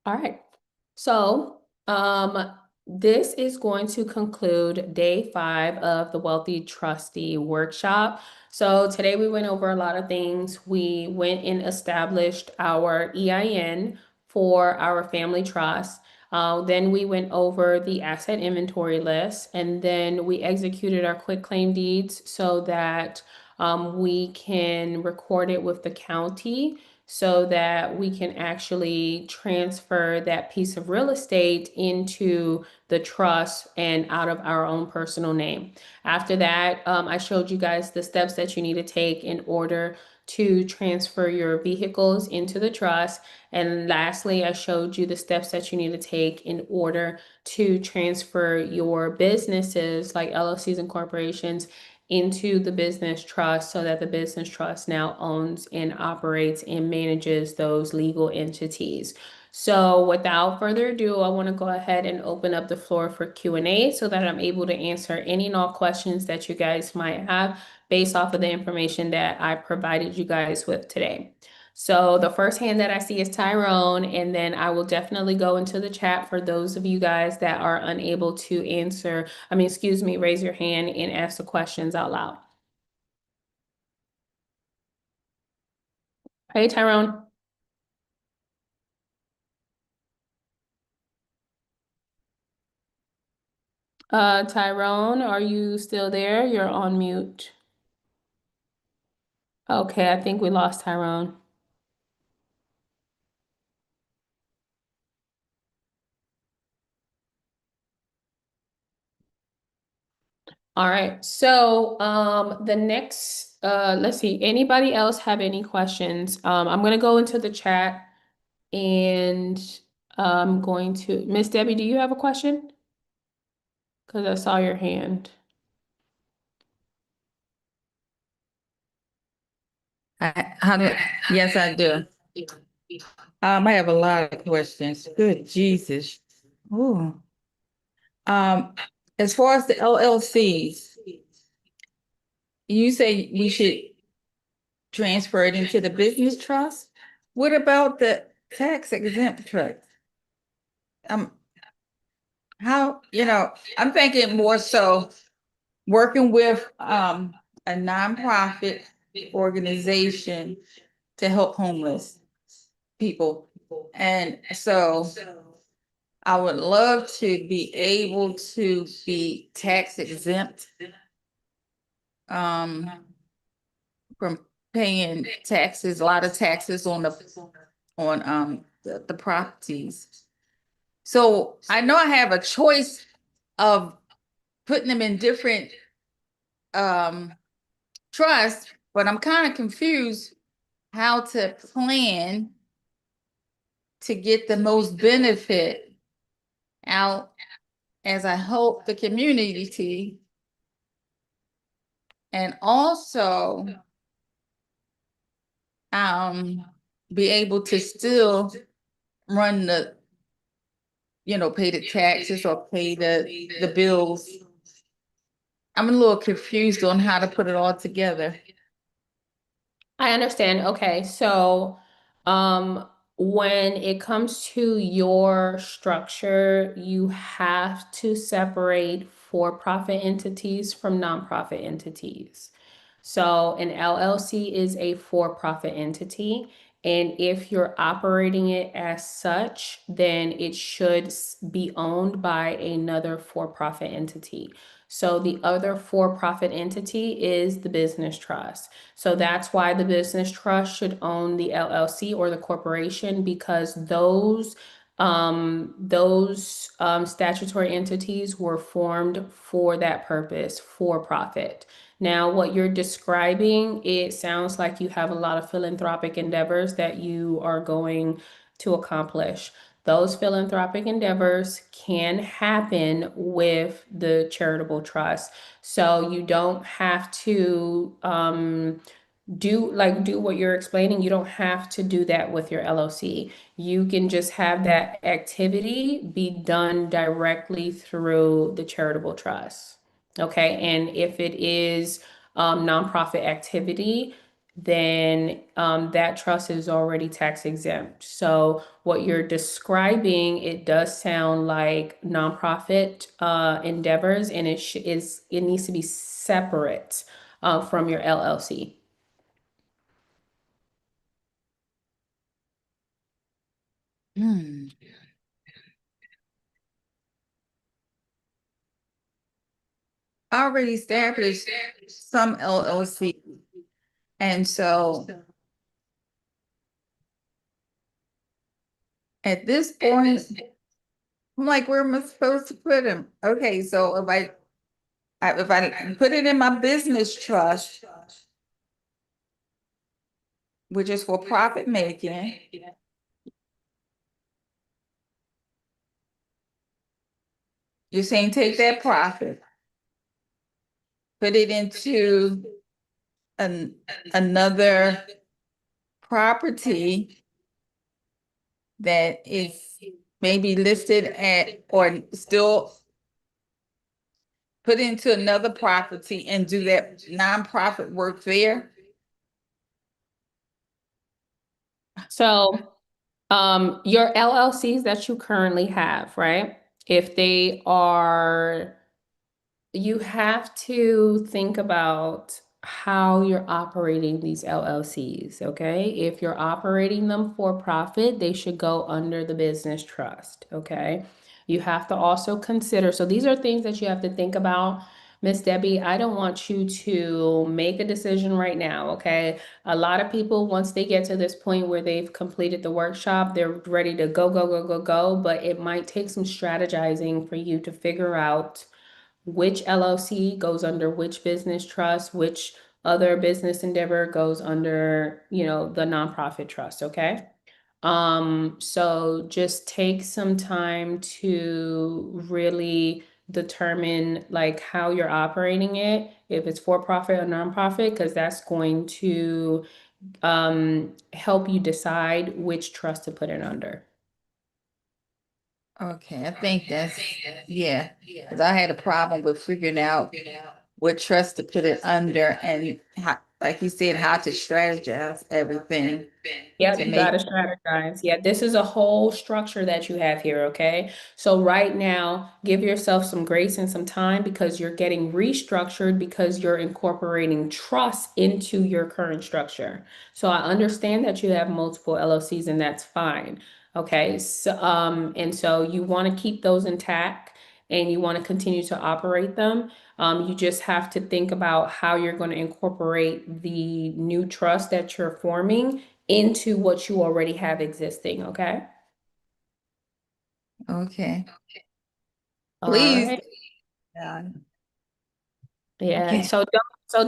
All right. So, this is going to conclude day 5 of the Wealthy Trustee workshop. So today we went over a lot of things. We went and established our EIN for our family trust. Then we went over the asset inventory list, and then we executed our quitclaim deeds so that we can record it with the county so that we can actually transfer that piece of real estate into the trust and out of our own personal name. After that, I showed you guys the steps that you need to take in order to transfer your vehicles into the trust. And lastly, I showed you the steps that you need to take in order to transfer your businesses like LLCs and corporations into the business trust so that the business trust now owns and operates and manages those legal entities. So without further ado, I want to go ahead and open up the floor for Q&A so that I'm able to answer any and all questions that you guys might have based off of the information that I provided you guys with today. So the first hand that I see is Tyrone, and then I will definitely go into the chat for those of you guys that are unable to answer. Raise your hand and ask the questions out loud. Hey, Tyrone. Tyrone, are you still there? You're on mute. Okay, I think we lost Tyrone. All right. So, the next, let's see, anybody else have any questions? I'm going to go into the chat and I'm going to, Miss Debbie, do you have a question? Because I saw your hand. Yes, I do. I have a lot of questions. Good Jesus. Ooh. Um, as far as the LLCs, you say we should transfer it into the business trust? What about the tax exempt trust? Um, I'm thinking more so working with a nonprofit organization to help homeless people. And so I would love to be able to be tax exempt um from paying taxes, a lot of taxes on the properties. So I know I have a choice of putting them in different trusts, but I'm kind of confused how to plan to get the most benefit out as I help the community and also be able to still run pay the taxes or pay the bills. I'm a little confused on how to put it all together. I understand. Okay, so when it comes to your structure, you have to separate for-profit entities from nonprofit entities. So an LLC is a for-profit entity, and if you're operating it as such, then it should be owned by another for-profit entity. So the other for-profit entity is the business trust. So that's why the business trust should own the LLC or the corporation, because those statutory entities were formed for that purpose, for profit. Now, what you're describing, it sounds like you have a lot of philanthropic endeavors that you are going to accomplish. Those philanthropic endeavors can happen with the charitable trust. So you don't have to do what you're explaining. You don't have to do that with your LLC. You can just have that activity be done directly through the charitable trust. Okay. And if it is nonprofit activity, then that trust is already tax exempt. So what you're describing, it does sound like nonprofit endeavors, and it needs to be separate from your LLC. Hmm. I already established some LLC. And so at this point, I'm like, where am I supposed to put them? Okay, so if I put it in my business trust, which is for profit making, you're saying take that profit, put it into an another property that is maybe listed at or still put into another property and do that nonprofit work there. So your LLCs that you currently have, right? If they are You have to think about how you're operating these LLCs, okay? If you're operating them for profit, they should go under the business trust, okay? You have to also consider, so these are things that you have to think about. Miss Debbie, I don't want you to make a decision right now, okay? A lot of people, once they get to this point where they've completed the workshop, they're ready to go, go, go, go, go, but it might take some strategizing for you to figure out which LLC goes under which business trust, which other business endeavor goes under, the nonprofit trust, okay? So just take some time to really determine like how you're operating it, if it's for profit or nonprofit, because that's going to help you decide which trust to put it under. Okay, I think that's, yeah, because I had a problem with figuring out what trust to put it under and how, like you said, how to strategize everything Yep, to you got make. to strategize. Yeah, this is a whole structure that you have here, okay? So right now, give yourself some grace and some time because you're getting restructured because you're incorporating trust into your current structure. So I understand that you have multiple LLCs and that's fine. Okay? So you want to keep those intact and you want to continue to operate them. You just have to think about how you're going to incorporate the new trust that you're forming into what you already have existing, okay? Okay, All please. right. uh, Yeah, Okay, so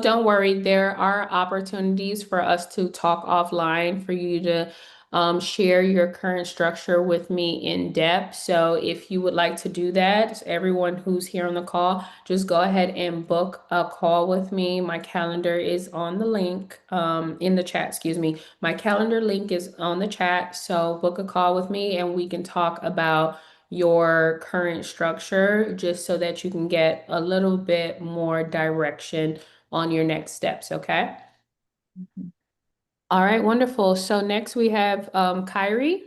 don't worry. There are opportunities for us to talk offline for you to share your current structure with me in depth. So if you would like to do that, everyone who's here on the call, just go ahead and book a call with me. My calendar is on the link in the chat, excuse me. My calendar link is on the chat. So book a call with me and we can talk about your current structure just so that you can get a little bit more direction on your next steps, okay? All right, wonderful. So next we have Kyrie,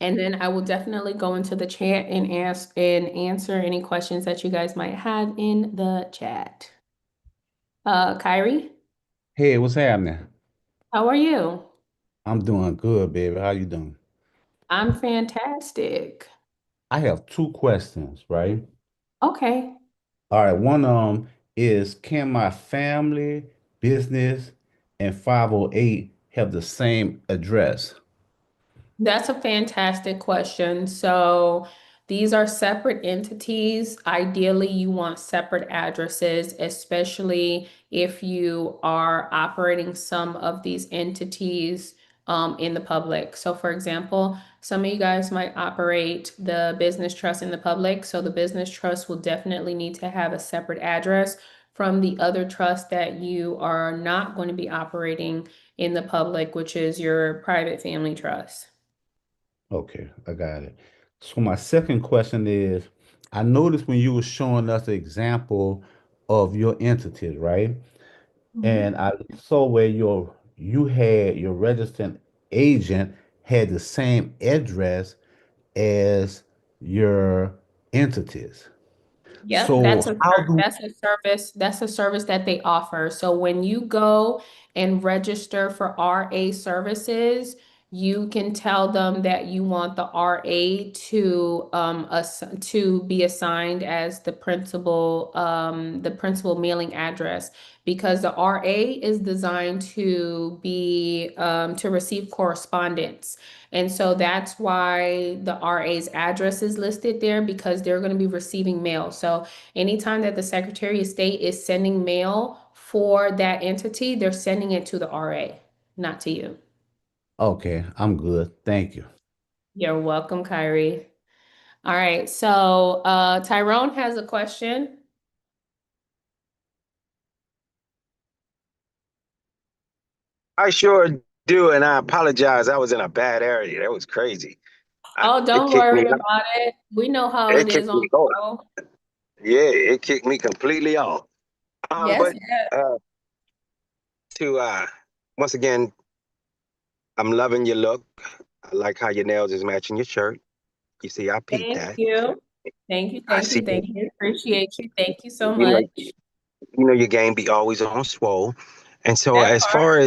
and then I will definitely go into the chat and ask and answer any questions that you guys might have in the chat. Kyrie, Hey, what's happening? how are you? I'm doing good, baby. How you doing? I'm fantastic. I have two questions, right? Okay. All right, one is can my family, business, and 508 have the same address? That's a fantastic question. So these are separate entities. Ideally, you want separate addresses, especially if you are operating some of these entities in the public. So, for example, some of you guys might operate the business trust in the public. So the business trust will definitely need to have a separate address from the other trust that you are not going to be operating in the public, which is your private family trust. Okay, I got it. So my second question is, I noticed when you were showing us the example of your entities, right? And I saw where you had your registered agent had the same address as your entities. Yep, So how do that's a service that they offer. So when you go and register for RA services, you can tell them that you want the RA to be assigned as the principal mailing address, because the RA is designed to be to receive correspondence. And so that's why the RA's address is listed there, because they're going to be receiving mail. So anytime that the Secretary of State is sending mail for that entity, they're sending it to the RA, not to you. Okay, I'm good. Thank you. You're welcome, Kyrie. All right, so Tyrone has a question. I sure do, and I apologize. I was in a bad area. That was crazy. Oh, It don't kicked me worry out. about it. We know how It it is kicked on me the off. show. Yeah, it kicked me completely off. Yes, But yes. uh, to once again, I'm loving your look. I like how your nails is matching your shirt. You see, I peeped Thank that. you. Thank you, I thank see you, that. thank you. Appreciate you. Thank you so You know, much. your game be always on swole. And so, That as part. far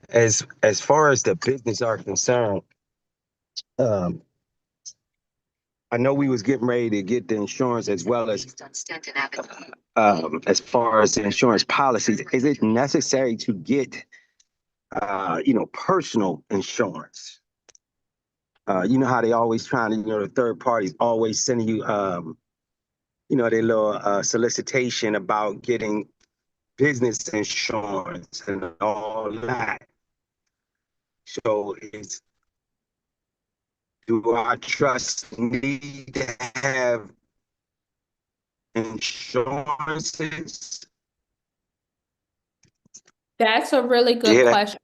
as as far as the business are concerned, um, I know we was getting ready to get the insurance as far as the insurance policies. Is it necessary to get personal insurance? You know how they always trying to, the third parties always sending you their little solicitation about getting business insurance and all that. So do our trust need to have insurances? That's a really Do you good hear that? question.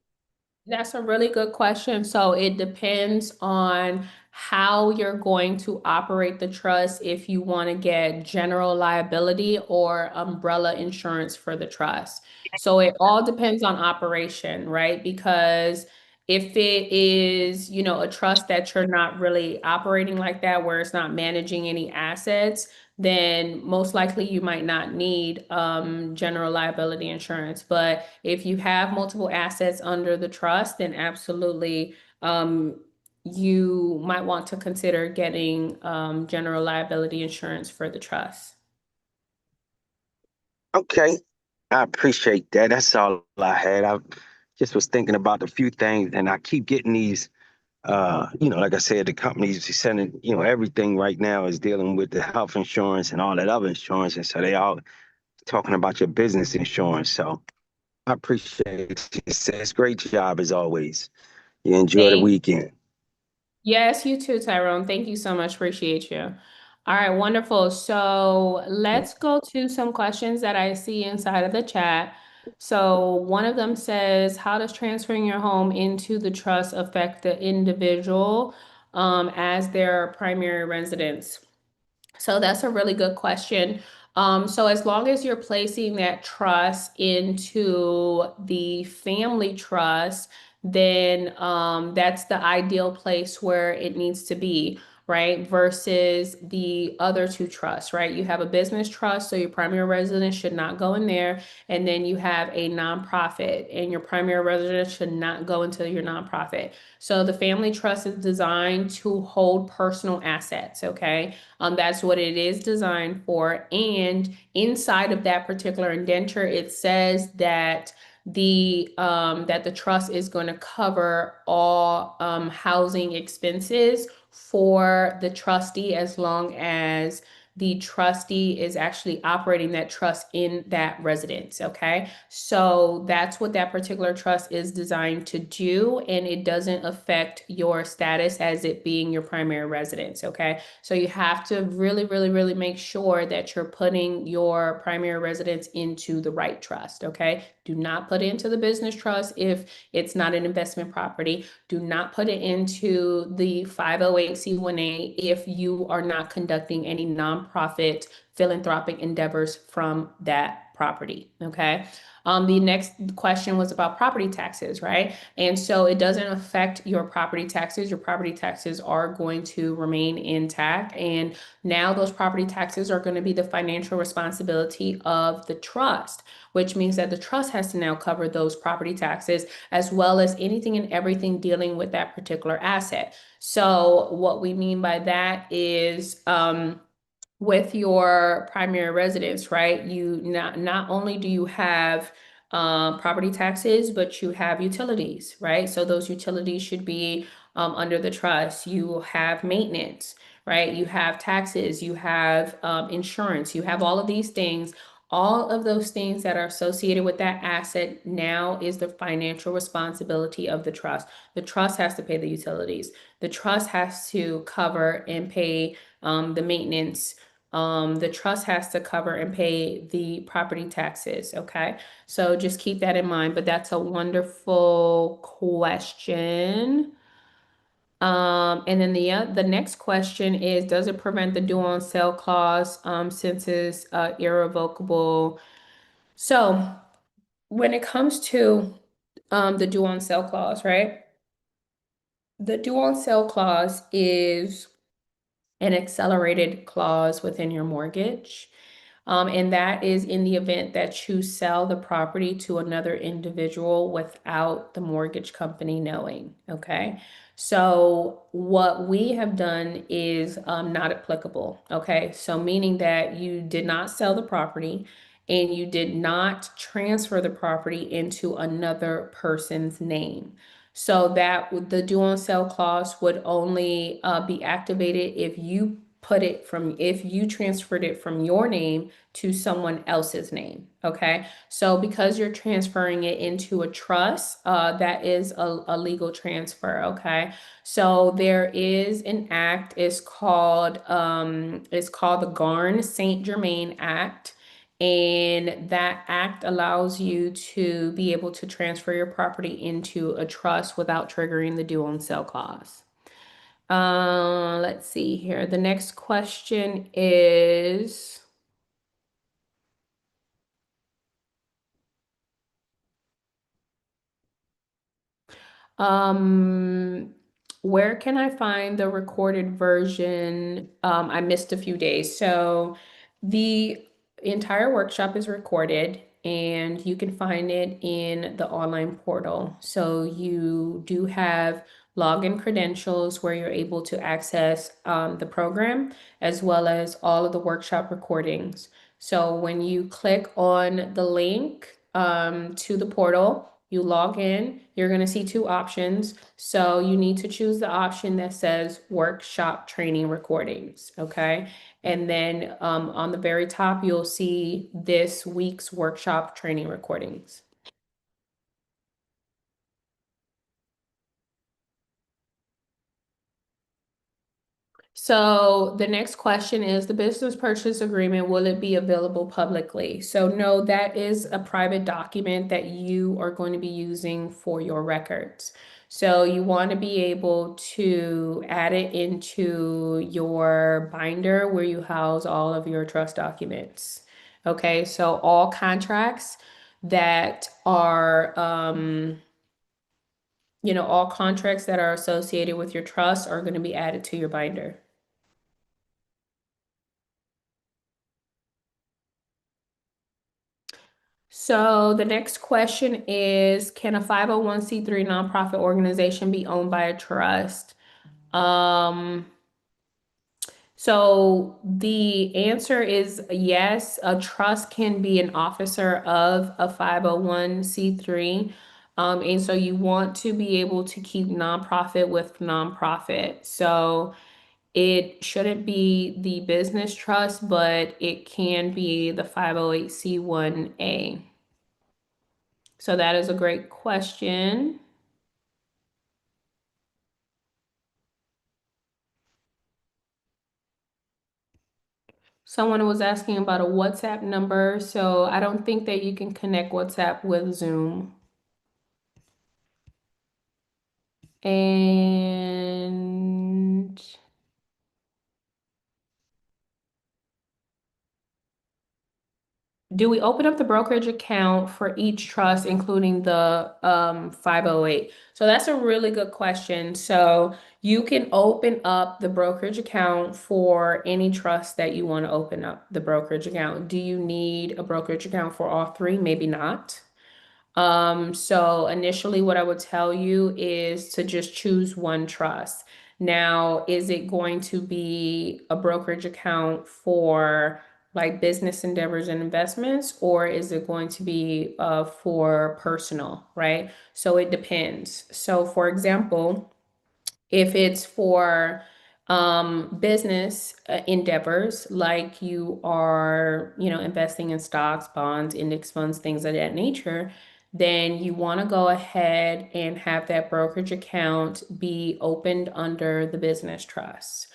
That's a really good question. So it depends on how you're going to operate the trust, if you want to get general liability or umbrella insurance for the trust. So it all depends on operation, right? Because if it is, a trust that you're not really operating like that, where it's not managing any assets, then most likely you might not need general liability insurance. But if you have multiple assets under the trust, then absolutely you might want to consider getting general liability insurance for the trust. Okay. I appreciate that. That's all I had. I just was thinking about a few things, and I keep getting these. Like I said, the companies are sending, everything right now is dealing with the health insurance and all that other insurance, and so they all talking about your business insurance. So I appreciate it. It's a great job as always. You enjoy the Thank weekend. Yes, you too, Tyrone. Thank you so much. Appreciate you. All right, wonderful. So let's go to some questions that I see inside of the chat. So one of them says, how does transferring your home into the trust affect the individual as their primary residence? So that's a really good question. So as long as you're placing that trust into the family trust, then that's the ideal place where it needs to be, right? Versus the other two trusts, right? You have a business trust, so your primary residence should not go in there. And then you have a nonprofit, and your primary residence should not go into your nonprofit. So the family trust is designed to hold personal assets, okay? That's what it is designed for. And inside of that particular indenture, it says that the trust is going to cover all housing expenses for the trustee, as long as the trustee is actually operating that trust in that residence. Okay. So that's what that particular trust is designed to do. And it doesn't affect your status as it being your primary residence. Okay. So you have to really, really, really make sure that you're putting your primary residence into the right trust. Okay. Do not put it into the business trust if it's not an investment property. Do not put it into the 508c1a if you are not conducting any nonprofit philanthropic endeavors from that property, okay? The next question was about property taxes, right? And so it doesn't affect your property taxes. Your property taxes are going to remain intact. And now those property taxes are going to be the financial responsibility of the trust, which means that the trust has to now cover those property taxes as well as anything and everything dealing with that particular asset. So what we mean by that is, with your primary residence, right? You not only do you have property taxes, but you have utilities, right? So those utilities should be under the trust. You have maintenance, right? You have taxes, you have insurance, you have all of these things. All of those things that are associated with that asset now is the financial responsibility of the trust. The trust has to pay the utilities. The trust has to cover and pay the maintenance. The trust has to cover and pay the property taxes. Okay. So just keep that in mind. But that's a wonderful question. And then the next question is, does it prevent the due on sale clause since it's irrevocable? So when it comes to the due on sale clause, right? The due on sale clause is an accelerated clause within your mortgage. And that is in the event that you sell the property to another individual without the mortgage company knowing. Okay. So what we have done is not applicable. Okay. So meaning that you did not sell the property and you did not transfer the property into another person's name. So that the due on sale clause would only be activated if you transferred it from your name to someone else's name. Okay. So because you're transferring it into a trust, that is a legal transfer. Okay. So there is an act, it's called the Garn Saint Germain Act. And that act allows you to be able to transfer your property into a trust without triggering the due on sale clause. Let's see here. The next question is, where can I find the recorded version? I missed a few days. So the entire workshop is recorded and you can find it in the online portal. So you do have login credentials where you're able to access the program as well as all of the workshop recordings. So when you click on the link to the portal, you log in, you're going to see two options. So you need to choose the option that says workshop training recordings. Okay. And then on the very top, you'll see this week's workshop training recordings. So the next question is the business purchase agreement, will it be available publicly? So no, that is a private document that you are going to be using for your records. So you want to be able to add it into your binder where you house all of your trust documents. Okay, so all contracts that are, all contracts that are associated with your trust are going to be added to your binder. So the next question is, can a 501c3 nonprofit organization be owned by a trust? So the answer is yes, a trust can be an officer of a 501c3. And so you want to be able to keep nonprofit with nonprofit. So it shouldn't be the business trust, but it can be the 508c1a. So that is a great question. Someone was asking about a WhatsApp number. So I don't think that you can connect WhatsApp with Zoom. And Do we open up the brokerage account for each trust, including the 508? So that's a really good question. So you can open up the brokerage account for any trust that you want to open up the brokerage account. Do you need a brokerage account for all three? Maybe not. So initially, what I would tell you is to just choose one trust. Now, is it going to be a brokerage account for like business endeavors and investments, or is it going to be for personal, right? So it depends. So, for example, if it's for business endeavors, like you are, investing in stocks, bonds, index funds, things of that nature, then you want to go ahead and have that brokerage account be opened under the business trust.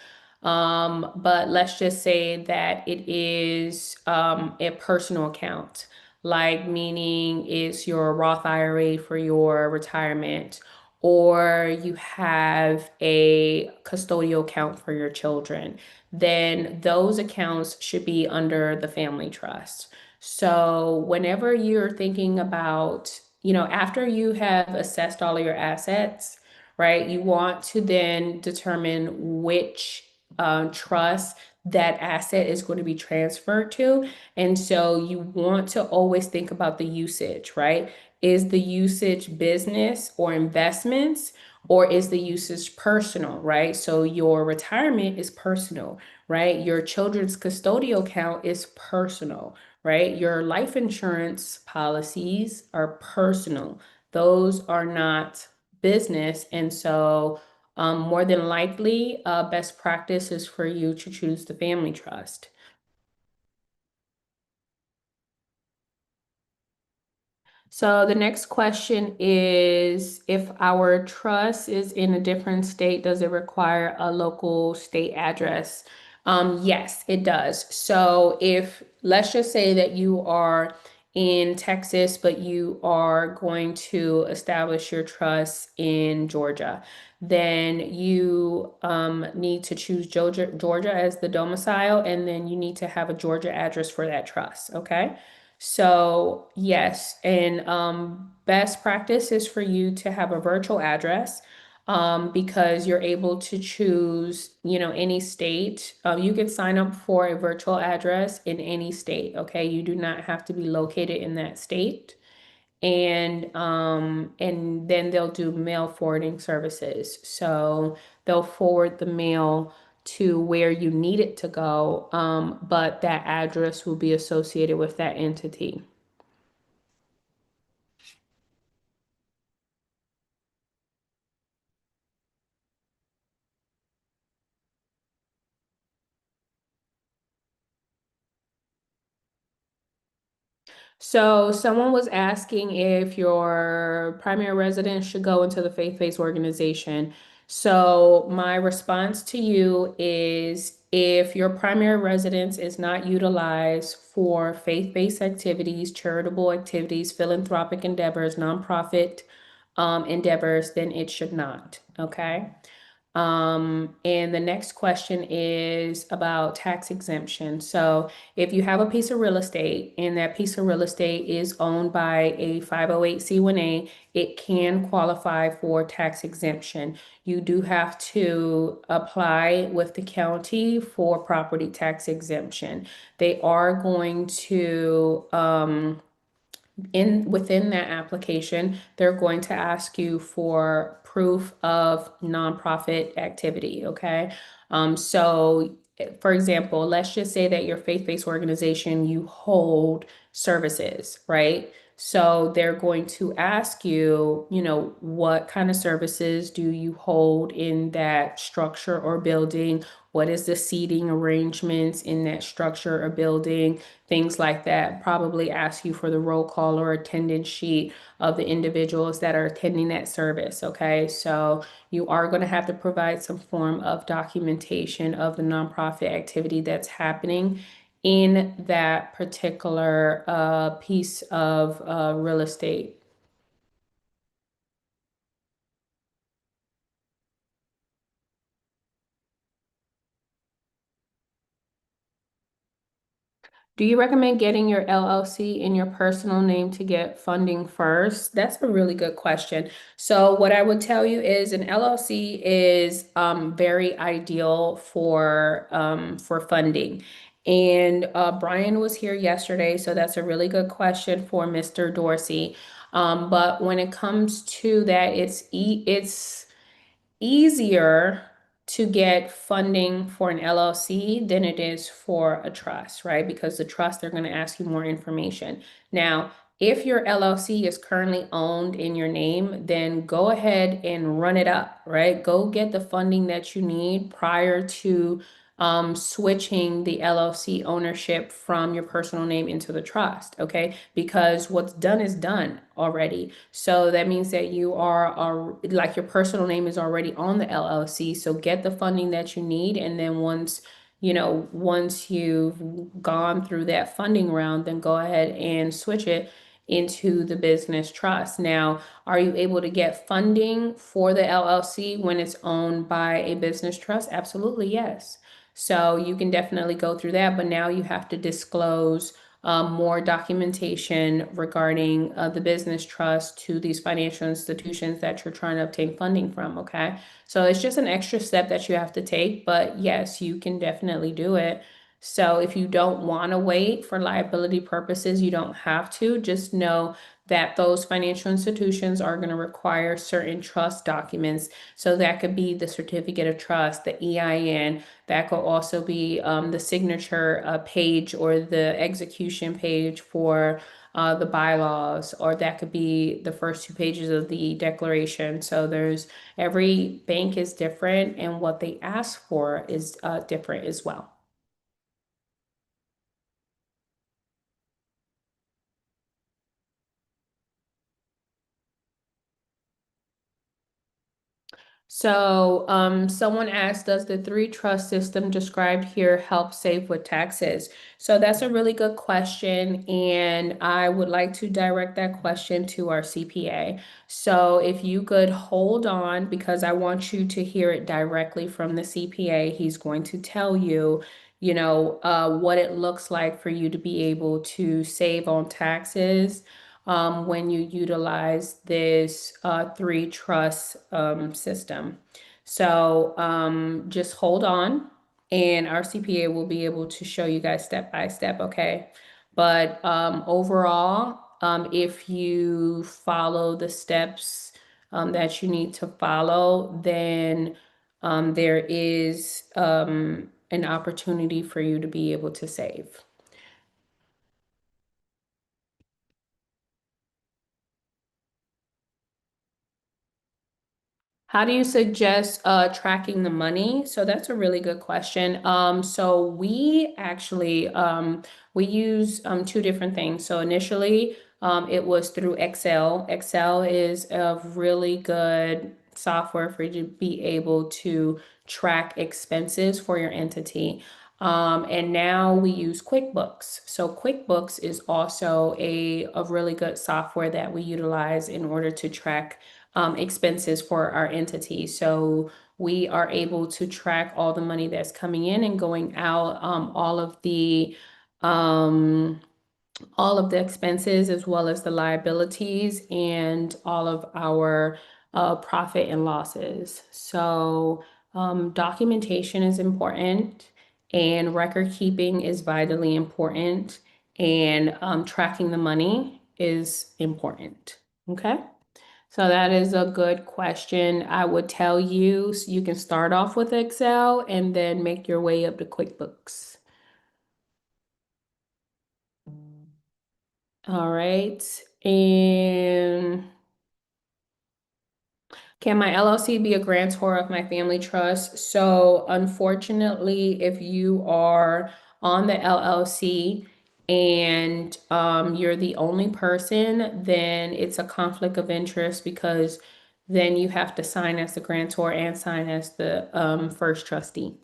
But let's just say that it is a personal account, like meaning it's your Roth IRA for your retirement, or you have a custodial account for your children, then those accounts should be under the family trust. So whenever you're thinking about, after you have assessed all of your assets, right, you want to then determine which trust that asset is going to be transferred to. And so you want to always think about the usage, right? Is the usage business or investments, or is the usage personal, right? So your retirement is personal, right? Your children's custodial account is personal, right? Your life insurance policies are personal. Those are not business. And so, more than likely, best practice is for you to choose the family trust. So the next question is, if our trust is in a different state, does it require a local state address? Yes, it does. So if, let's just say that you are in Texas, but you are going to establish your trust in Georgia, then you need to choose Georgia as the domicile, and then you need to have a Georgia address for that trust, okay? So yes, and best practice is for you to have a virtual address, because you're able to choose, any state. You can sign up for a virtual address in any state, okay? You do not have to be located in that state. And then they'll do mail forwarding services. So they'll forward the mail to where you need it to go, but that address will be associated with that entity. So someone was asking if your primary residence should go into the faith-based organization. So my response to you is, if your primary residence is not utilized for faith-based activities, charitable activities, philanthropic endeavors, nonprofit endeavors, then it should not. Okay. And the next question is about tax exemption. So if you have a piece of real estate and that piece of real estate is owned by a 508c1a, it can qualify for tax exemption. You do have to apply with the county for property tax exemption. They are going to, within that application, they're going to ask you for proof of nonprofit activity, okay? So for example, let's just say that your faith-based organization, you hold services, right? So they're going to ask you, what kind of services do you hold in that structure or building? What is the seating arrangements in that structure or building? Things like that. Probably ask you for the roll call or attendance sheet of the individuals that are attending that service. Okay, so you are going to have to provide some form of documentation of the nonprofit activity that's happening in that particular piece of real estate. Do you recommend getting your LLC in your personal name to get funding first? That's a really good question. So what I would tell you is an LLC is very ideal for funding. And Brian was here yesterday, so that's a really good question for Mr. Dorsey. But when it comes to that, it's easier to get funding for an LLC than it is for a trust, right? Because the trust, they're going to ask you more information. Now, if your LLC is currently owned in your name, then go ahead and run it up, right? Go get the funding that you need prior to switching the LLC ownership from your personal name into the trust, okay? Because what's done is done already. So that means that you are like your personal name is already on the LLC. So get the funding that you need. And then once you've gone through that funding round, then go ahead and switch it into the business trust. Now, are you able to get funding for the LLC when it's owned by a business trust? Absolutely, yes. So you can definitely go through that, but now you have to disclose more documentation regarding the business trust to these financial institutions that you're trying to obtain funding from, okay? So it's just an extra step that you have to take, but yes, you can definitely do it. So if you don't want to wait for liability purposes, you don't have to. Just know that those financial institutions are going to require certain trust documents. So that could be the certificate of trust, the EIN, that could also be the signature page or the execution page for the bylaws, or that could be the first two pages of the declaration. So every bank is different, and what they ask for is different as well. So, someone asked, does the three trust system described here help save with taxes? So that's a really good question, and I would like to direct that question to our CPA. So if you could hold on, because I want you to hear it directly from the CPA. He's going to tell you, what it looks like for you to be able to save on taxes when you utilize this three trust system. So just hold on, and our CPA will be able to show you guys step by step, okay? But overall, if you follow the steps that you need to follow, then there is an opportunity for you to be able to save. How do you suggest tracking the money? So that's a really good question. So we actually we use two different things. So initially it was through Excel. Excel is a really good software for you to be able to track expenses for your entity. And now we use QuickBooks. So QuickBooks is also a really good software that we utilize in order to track expenses for our entity. So we are able to track all the money that's coming in and going out, um, all of the expenses as well as the liabilities and all of our profit and losses. So documentation is important, and record keeping is vitally important, and tracking the money is important. Okay. So that is a good question. I would tell you, you can start off with Excel and then make your way up to QuickBooks. All right. And can my LLC be a grantor of my family trust? So unfortunately, if you are on the LLC and you're the only person, then it's a conflict of interest, because then you have to sign as the grantor and sign as the first trustee.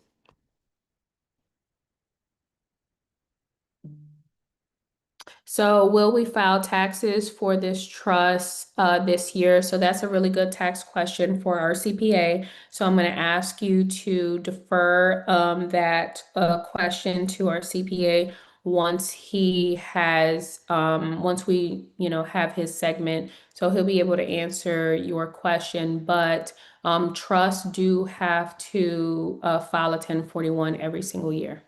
So will we file taxes for this trust this year? So that's a really good tax question for our CPA. So I'm going to ask you to defer that question to our CPA once he has, once we, have his segment. So he'll be able to answer your question, but trusts do have to file a 1041 every single year.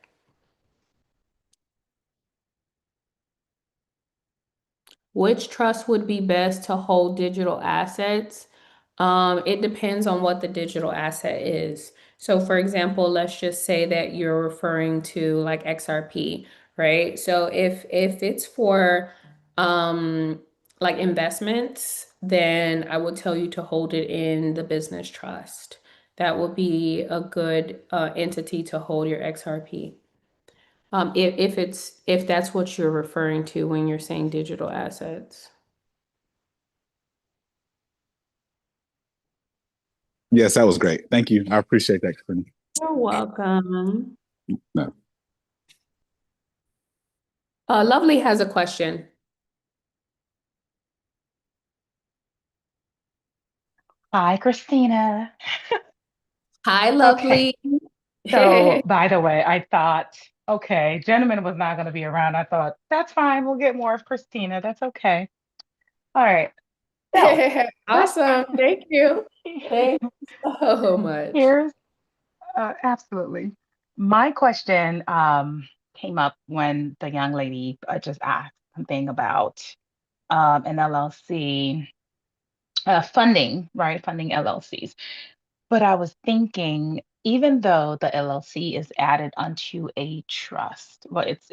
Which trust would be best to hold digital assets? It depends on what the digital asset is. So, for example, let's just say that you're referring to like XRP, right? So, if it's for like investments, then I would tell you to hold it in the business trust. That would be a good entity to hold your XRP. If that's what you're referring to when you're saying digital assets. Yes, that was great. Thank you. I appreciate that, Christina. You're welcome. No. Lovely has a question. Hi, Christina. Hi, Okay, Lovely. so by the way, I thought, okay, gentleman was not going to be around. I thought, that's fine. We'll get more of Christina. That's okay. All right. So this Awesome. Thank you. Thank you so much. here's absolutely my question came up when the young lady just asked something about an LLC funding, right? Funding LLCs. But I was thinking, even though the LLC is added onto a trust, well, it's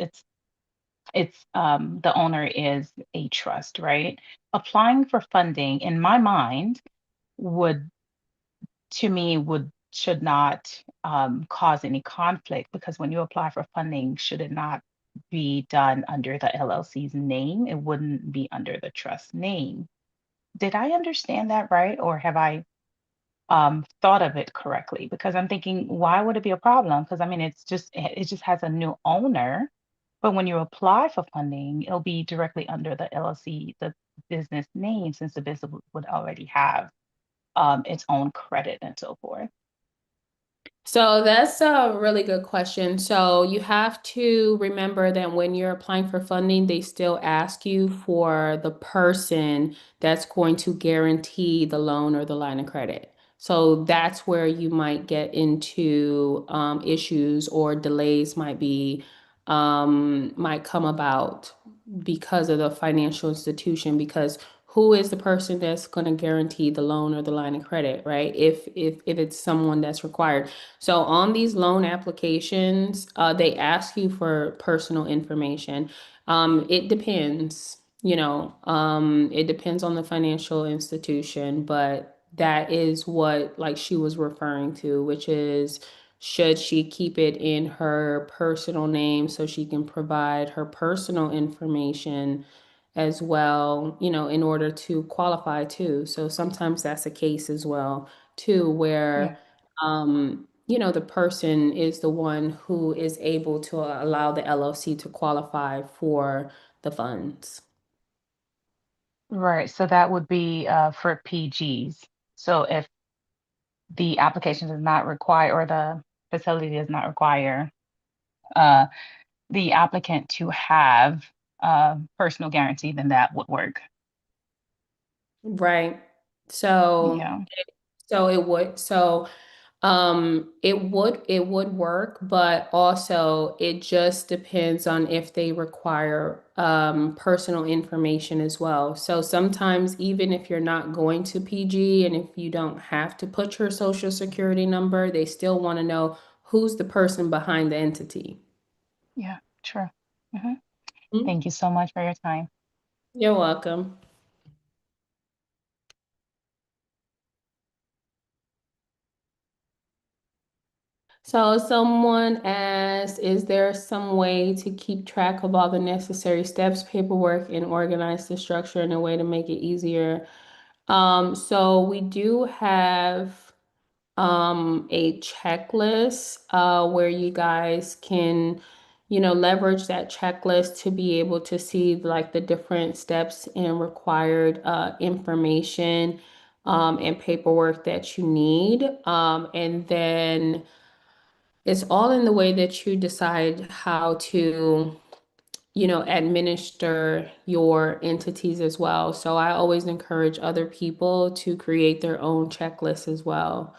the owner is a trust, right? Applying for funding, in my mind, would to me would should not cause any conflict because when you apply for funding, should it not be done under the LLC's name? It wouldn't be under the trust name. Did I understand that right, or have I thought of it correctly? Because I'm thinking, why would it be a problem? Because I mean, it just has a new owner, but when you apply for funding, it'll be directly under the LLC, the business name, since the business would already have its own credit and so forth. So that's a really good question. So you have to remember that when you're applying for funding, they still ask you for the person that's going to guarantee the loan or the line of credit. So that's where you might get into issues or delays might come about because of the financial institution, because who is the person that's going to guarantee the loan or the line of credit, right? If it's someone that's required. So on these loan applications, they ask you for personal information. It depends, it depends on the financial institution, but that is what like she was referring to, which is should she keep it in her personal name so she can provide her personal information as well, in order to qualify too. So sometimes that's a case as well too, Yeah. where the person is the one who is able to allow the LLC to qualify for the funds. Right. So that would be for PGs. So if the application does not require, or the facility does not require uh, the applicant to have personal guarantee, then that would work. Right. So Yeah. so it would so it would work, but also it just depends on if they require personal information as well. So sometimes even if you're not going to PG and if you don't have to put your social security number, they still want to know who's the person behind the entity. Yeah. True. Hmm. Mm. Thank you so much for your time. You're welcome. So someone asked, is there some way to keep track of all the necessary steps, paperwork, and organize the structure in a way to make it easier? So we do have a checklist where you guys can, leverage that checklist to be able to see like the different steps and required information and paperwork that you need. And then it's all in the way that you decide how to administer your entities as well. So I always encourage other people to create their own checklist as well.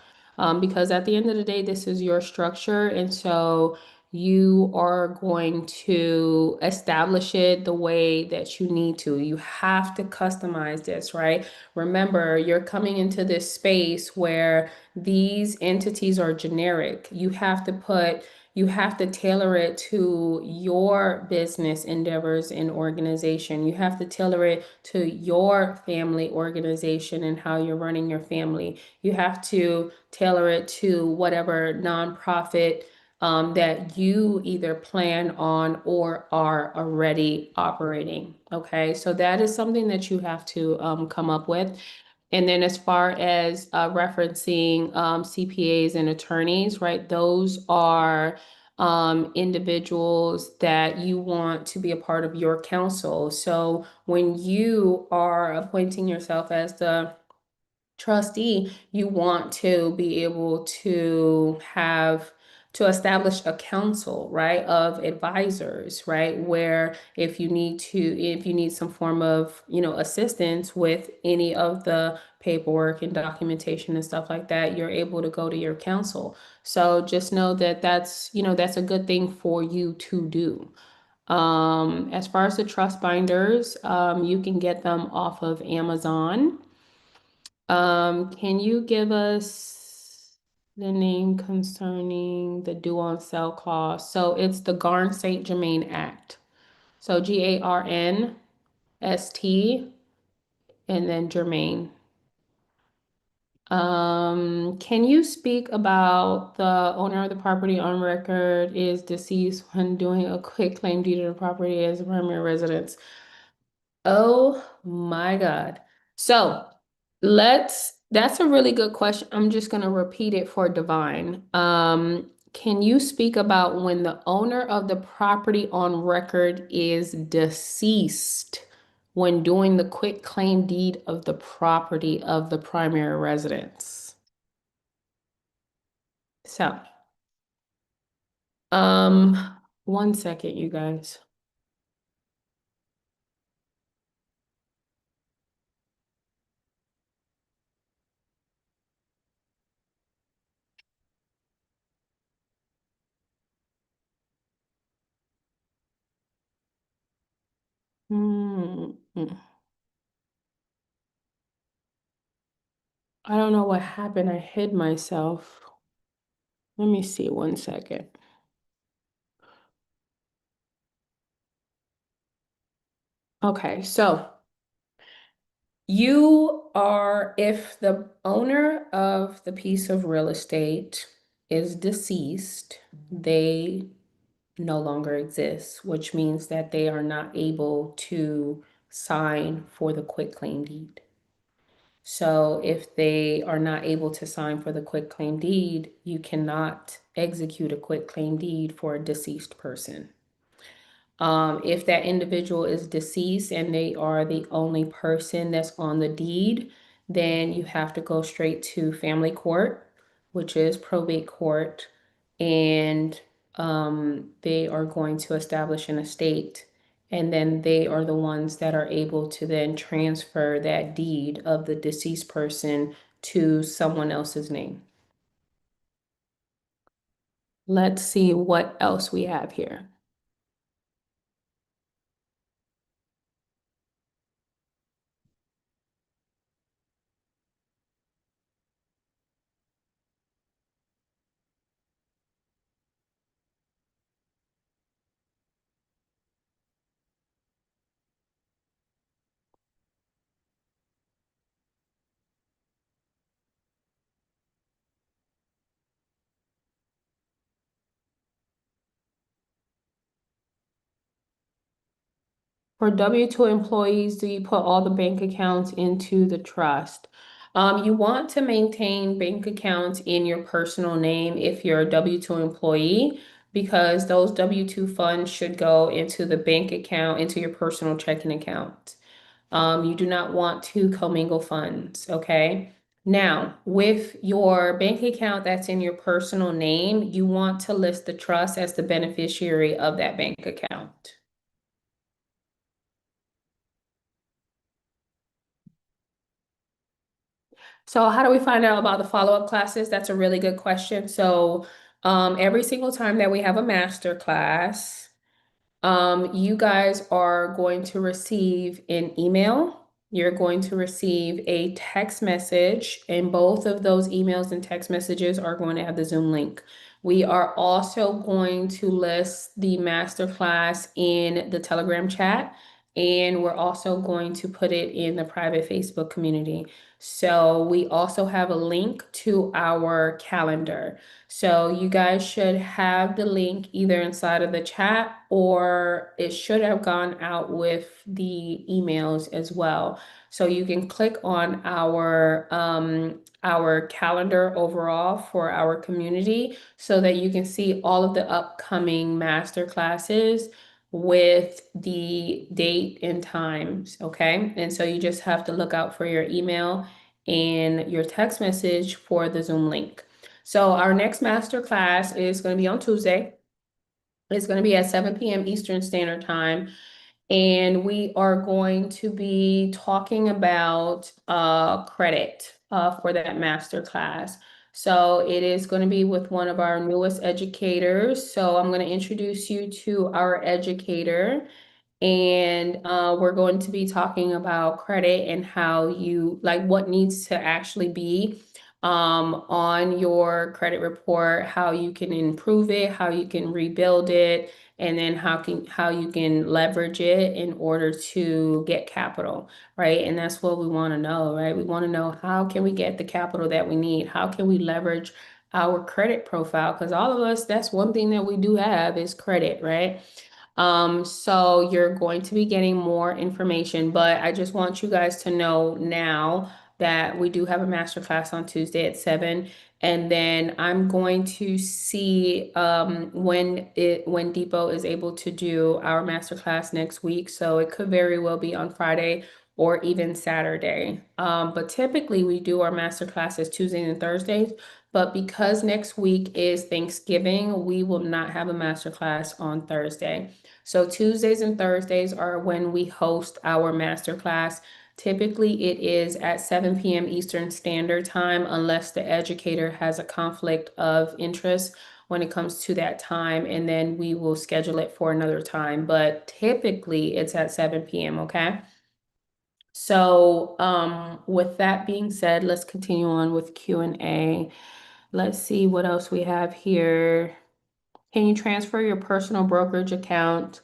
Because at the end of the day, this is your structure. And so you are going to establish it the way that you need to. You have to customize this, right? Remember, you're coming into this space where these entities are generic. You have to tailor it to your business endeavors and organization. You have to tailor it to your family organization and how you're running your family. You have to tailor it to whatever nonprofit that you either plan on or are already operating. Okay, so that is something that you have to come up with. And then as far as referencing CPAs and attorneys, right, those are individuals that you want to be a part of your council. So when you are appointing yourself as the trustee, you want to be able to establish a council, right, of advisors, right, where if you need some form of, assistance with any of the paperwork and documentation and stuff like that, you're able to go to your council. So just know that that's a good thing for you to do. As far as the trust binders, you can get them off of Amazon. Can you give us the name concerning the due on sale clause? So it's the Garn St. Germain Act. So GARNST and then Germain. Can you speak about the owner of the property on record is deceased when doing a quick claim deed of the property as a primary residence? Oh my God. So that's a really good question. I'm just going to repeat it for Divine. Can you speak about when the owner of the property on record is deceased when doing the quick claim deed of the property of the primary residence? So, one second, you guys. Hmm. I don't know what happened. I hid myself. Let me see one second. Okay, so if the owner of the piece of real estate is deceased, they no longer exist, which means that they are not able to sign for the quitclaim deed. So if they are not able to sign for the quitclaim deed, you cannot execute a quitclaim deed for a deceased person. If that individual is deceased and they are the only person that's on the deed, then you have to go straight to family court, which is probate court, and they are going to establish an estate. And then they are the ones that are able to then transfer that deed of the deceased person to someone else's name. Let's see what else we have here. For W-2 employees, do you put all the bank accounts into the trust? You want to maintain bank accounts in your personal name if you're a W-2 employee, because those W-2 funds should go into the bank account, into your personal checking account. You do not want to commingle funds, okay? Now, with your bank account that's in your personal name, you want to list the trust as the beneficiary of that bank account. So how do we find out about the follow-up classes? That's a really good question. So every single time that we have a master class, you guys are going to receive an email. You're going to receive a text message, and both of those emails and text messages are going to have the Zoom link. We are also going to list the masterclass in the Telegram chat, and we're also going to put it in the private Facebook community. So we also have a link to our calendar. So you guys should have the link either inside of the chat or it should have gone out with the emails as well. So you can click on our calendar overall for our community so that you can see all of the upcoming master classes with the date and times, okay? And so you just have to look out for your email and your text message for the Zoom link. So our next master class is going to be on Tuesday. It's going to be at 7 p.m. Eastern Standard Time. And we are going to be talking about credit for that master class. So it is going to be with one of our newest educators. So I'm going to introduce you to our educator. And we're going to be talking about credit and how you, like what needs to actually be on your credit report, how you can improve it, how you can rebuild it, and then how you can leverage it in order to get capital, right? And that's what we want to know, right? We want to know how can we get the capital that we need? How can we leverage our credit profile? Because all of us, that's one thing that we do have is credit, right? So you're going to be getting more information, but I just want you guys to know now that we do have a master class on Tuesday at 7. And then I'm going to see when Depot is able to do our master class next week. So it could very well be on Friday or even Saturday. But typically we do our master classes Tuesdays and Thursdays. But because next week is Thanksgiving, we will not have a master class on Thursday. So Tuesdays and Thursdays are when we host our master class. Typically, it is at 7 p.m. Eastern Standard Time, unless the educator has a conflict of interest when it comes to that time, and then we will schedule it for another time. But typically, it's at 7 p.m., okay? So with that being said, let's continue on with Q&A. Let's see what else we have here. Can you transfer your personal brokerage account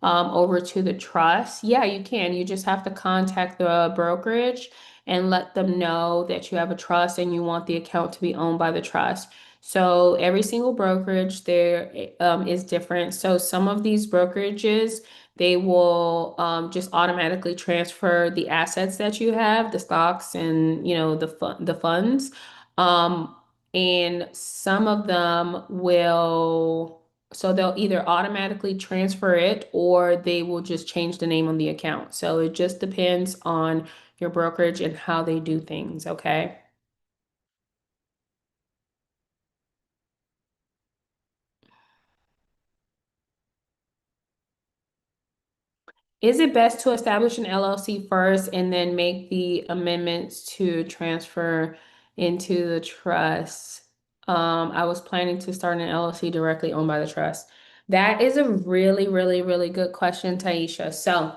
over to the trust? Yeah, you can. You just have to contact the brokerage and let them know that you have a trust and you want the account to be owned by the trust. So every single brokerage there is different. So some of these brokerages, they will just automatically transfer the assets that you have, the stocks and the funds. Um, and some of them will, so they'll either automatically transfer it or they will just change the name on the account. So it just depends on your brokerage and how they do things, okay? Is it best to establish an LLC first and then make the amendments to transfer into the trust? I was planning to start an LLC directly owned by the trust. That is a really, really, really good question, Taisha. So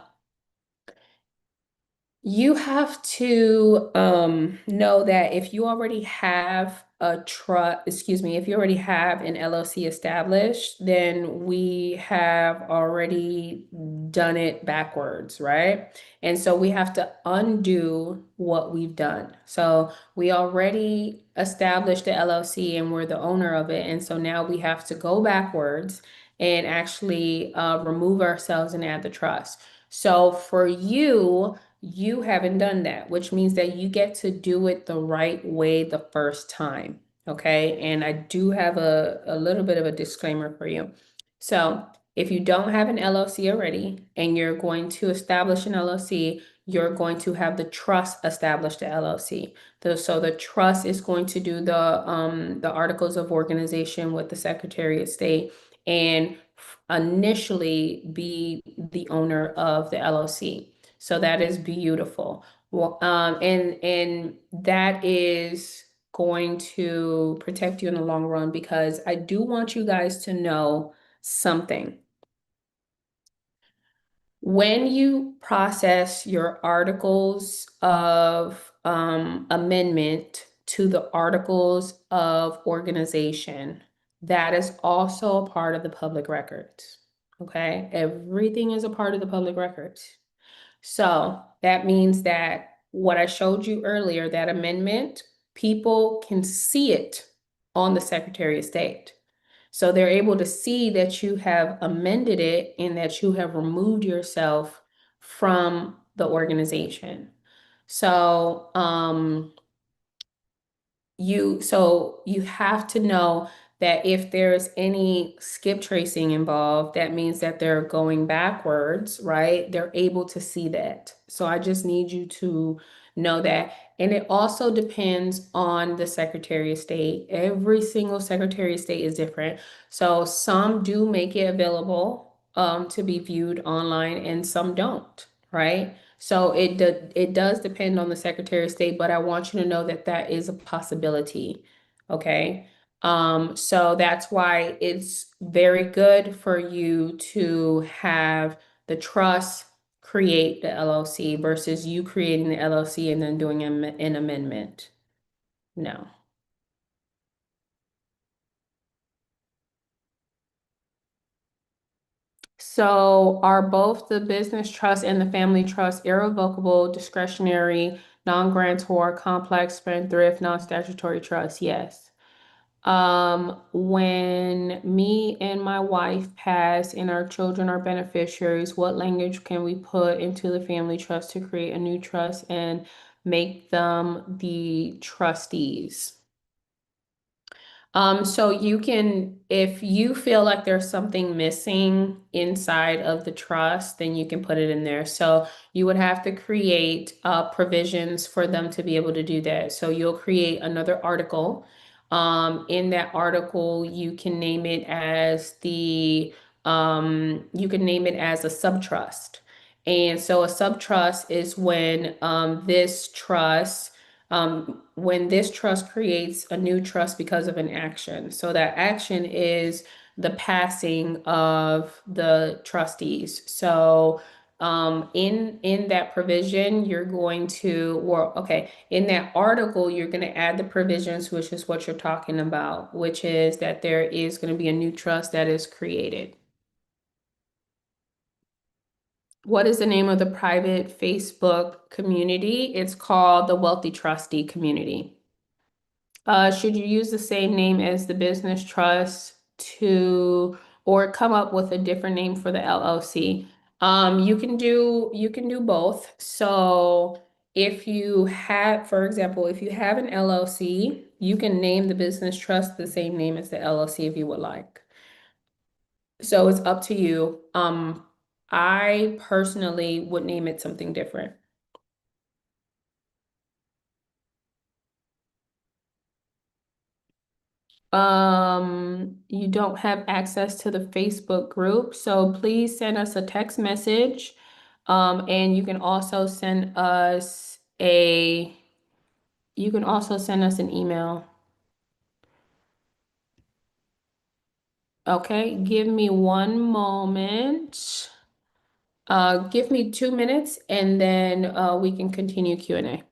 you have to know that if you already have if you already have an LLC established, then we have already done it backwards, right? And so we have to undo what we've done. So we already established the LLC and we're the owner of it. And so now we have to go backwards and actually remove ourselves and add the trust. So for you haven't done that, which means that you get to do it the right way the first time. Okay. And I do have a little bit of a disclaimer for you. So if you don't have an LLC already and you're going to establish an LLC, you're going to have the trust establish the LLC. So the trust is going to do the articles of organization with the Secretary of State and initially be the owner of the LLC. So that is beautiful. Well, and that is going to protect you in the long run because I do want you guys to know something. When you process your articles of amendment to the articles of organization, that is also a part of the public records. Okay, everything is a part of the public records. So that means that what I showed you earlier, that amendment, people can see it on the Secretary of State. So they're able to see that you have amended it and that you have removed yourself from the organization. So, you have to know that if there's any skip tracing involved, that means that they're going backwards, right? They're able to see that. So I just need you to know that. And it also depends on the Secretary of State. Every single Secretary of State is different. So some do make it available to be viewed online and some don't, right? So it does depend on the Secretary of State, but I want you to know that that is a possibility. Okay. So that's why it's very good for you to have the trust create the LLC versus you creating the LLC and then doing an amendment. No. So are both the business trust and the family trust irrevocable, discretionary, non-grantor, complex, spendthrift, non-statutory trust? Yes. When me and my wife pass and our children are beneficiaries, what language can we put into the family trust to create a new trust and make them the trustees? So you can, if you feel like there's something missing inside of the trust, then you can put it in there. So you would have to create provisions for them to be able to do that. So you'll create another article. In that article, you can name it as you can name it as a subtrust. And so a subtrust is when this trust creates a new trust because of an action. So that action is the passing of the trustees. So in that provision, you're going to, or okay, in that article, you're going to add the provisions, which is what you're talking about, which is that there is going to be a new trust that is created. What is the name of the private Facebook community? It's called the Wealthy Trustee Community. Should you use the same name as the business trust or come up with a different name for the LLC? You can do both. So if you have, for example, if you have an LLC, you can name the business trust the same name as the LLC if you would like. So it's up to you. I personally would name it something different. You don't have access to the Facebook group, so please send us a text message. And you can also send us an email. Okay, give me one moment. Give me 2 minutes and then we can continue Q&A.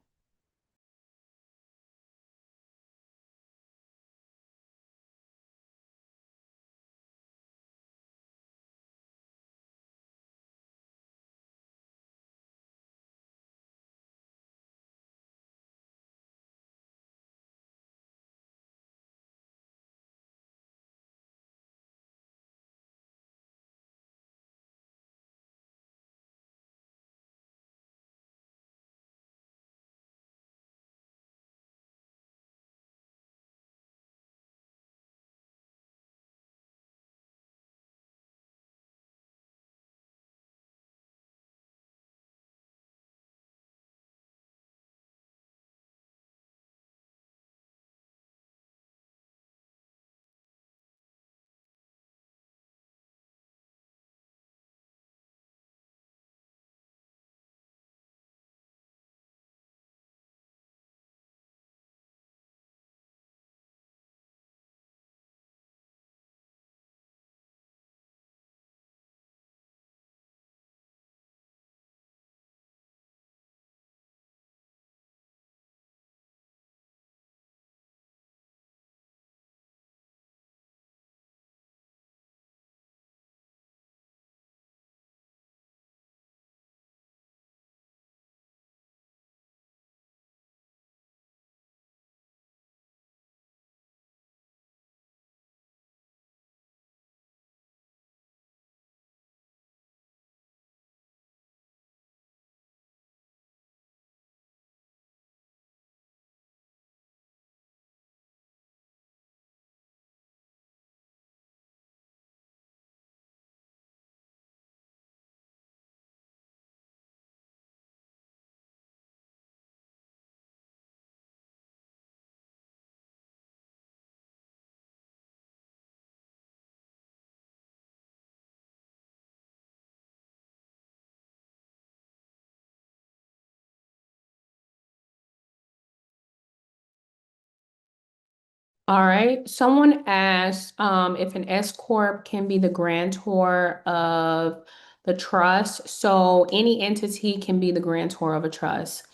All right. Someone asked if an S corp can be the grantor of the trust. So any entity can be the grantor of a trust.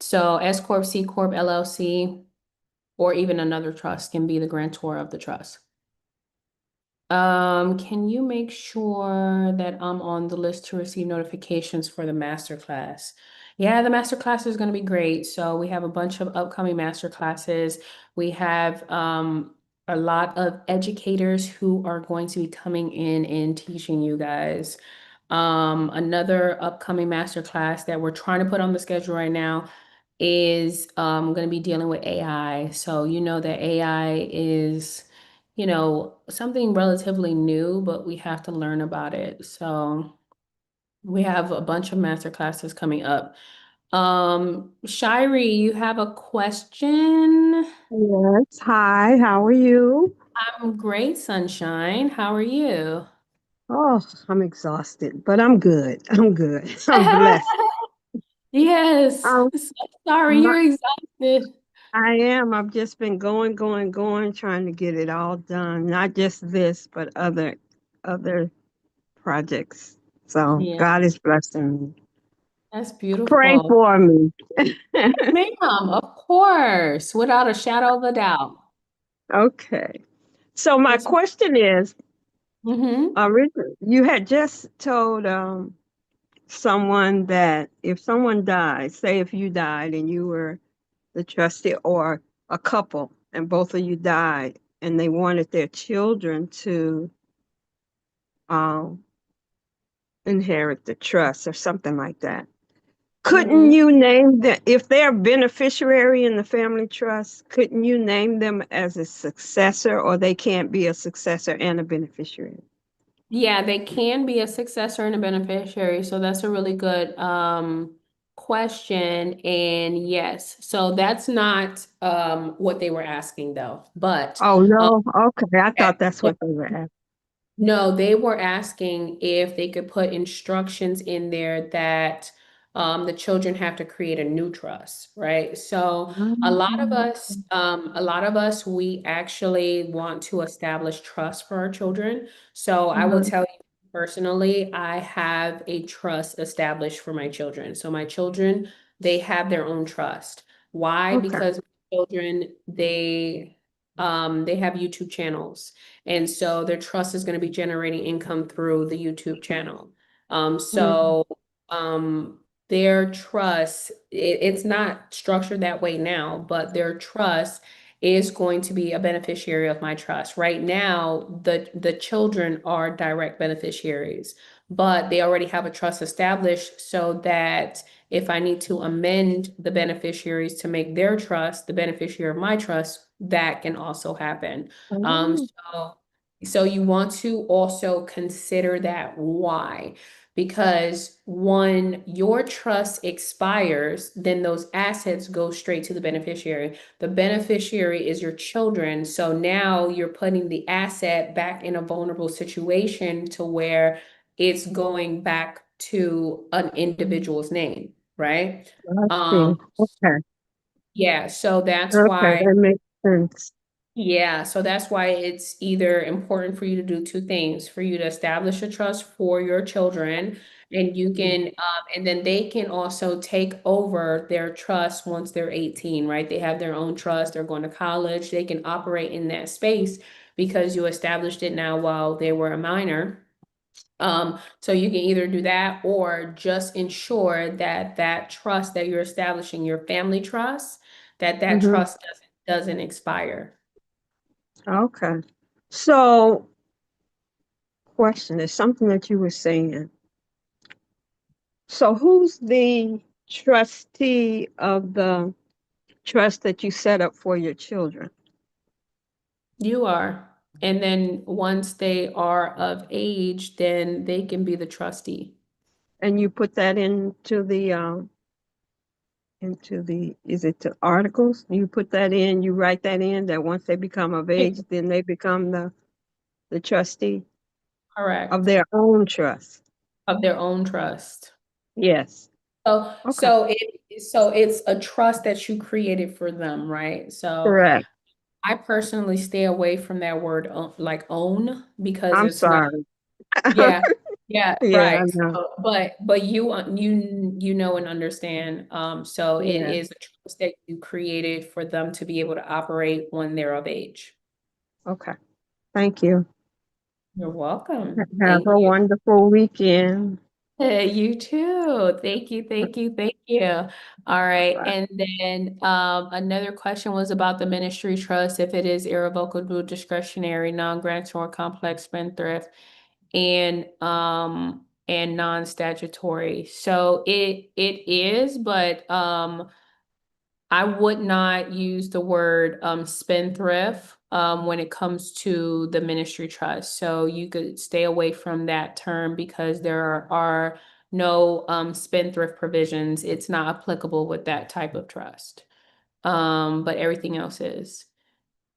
So S corp, C corp, LLC, or even another trust can be the grantor of the trust. Can you make sure that I'm on the list to receive notifications for the master class? Yeah, the master class is going to be great. So we have a bunch of upcoming master classes. We have a lot of educators who are going to be coming in and teaching you guys. Another upcoming master class that we're trying to put on the schedule right now is going to be dealing with AI. So you know that AI is something relatively new, but we have to learn about it. So we have a bunch of master classes coming up. Shirey, you have a question? Yes. Hi, how are you? I'm great, Sunshine. How are you? Oh, I'm exhausted, but I'm good. I'm good. I'm blessed. Yes. Um, So sorry, my, you're exhausted. I am. I've just been going, trying to get it all done. Not just this, but other projects. So Yeah, God is blessing me. that's Pray beautiful. for me. Ma'am, of course, without a shadow of a doubt. Okay. So my Yes. question is, Mm-hmm. you had just told someone that if someone died, say if you died and you were the trustee, or a couple and both of you died and they wanted their children to um, inherit the trust or something like that. Couldn't Mm-hmm. you name them if they're a beneficiary in the family trust? Couldn't you name them as a successor, or they can't be a successor and a beneficiary? Yeah, they can be a successor and a beneficiary. So that's a really good question. And yes, so that's not what they were asking though. But Oh um, no, okay, I yeah, thought that's what they were asking. no, they were asking if they could put instructions in there that the children have to create a new trust, right? So a lot of us, we actually want to establish trust for our children. So I will Mhm. tell you personally, I have a trust established for my children. So my children, they have their own trust. Why? Okay. Because my children, they have YouTube channels. And so their trust is going to be generating income through the YouTube channel. Mhm. So their trust, it's not structured that way now, but their trust is going to be a beneficiary of my trust. Right now, the children are direct beneficiaries, but they already have a trust established so that if I need to amend the beneficiaries to make their trust the beneficiary of my trust, that can also happen. Um, Oh, so, so you want to also consider that why. Because when your trust expires, then those assets go straight to the beneficiary. The beneficiary is your children. So now you're putting the asset back in a vulnerable situation to where it's going back to an individual's name, right? I see. Um, Okay. yeah, so that's Okay, why that makes sense. yeah, so that's why it's either important for you to do two things, for you to establish a trust for your children, and you can, and then they can also take over their trust once they're 18, right? They have their own trust, they're going to college, they can operate in that space because you established it now while they were a minor. So you can either do that or just ensure that that trust that you're establishing, your family trust, that Hmm. trust doesn't expire. Okay. So, question is something that you were saying. So, who's the trustee of the trust that you set up for your children? You are. And then once they are of age, then they can be the trustee. And you put that is it the articles? You put that in, you write that in that once they become of age, then they become the trustee of Correct. their own trust. Of their own trust. Yes. So, Okay. so it's a trust that you created for them, right? So Correct. I personally stay away from that word like own because I'm it's not. sorry. Yeah, yeah, Yeah, I right. know. So, but you know and understand. So it Yeah. is a trust that you created for them to be able to operate when they're of age. Okay. Thank you. You're welcome. Have Thank a you. wonderful weekend. Hey, you too. Thank you, thank you, thank you. All right. Bye. And then another question was about the ministry trust, if it is irrevocable, discretionary, non-grantor, complex spendthrift, and non-statutory. So it is, but I would not use the word spendthrift when it comes to the ministry trust. So you could stay away from that term because there are no spendthrift provisions. It's not applicable with that type of trust. But everything else is.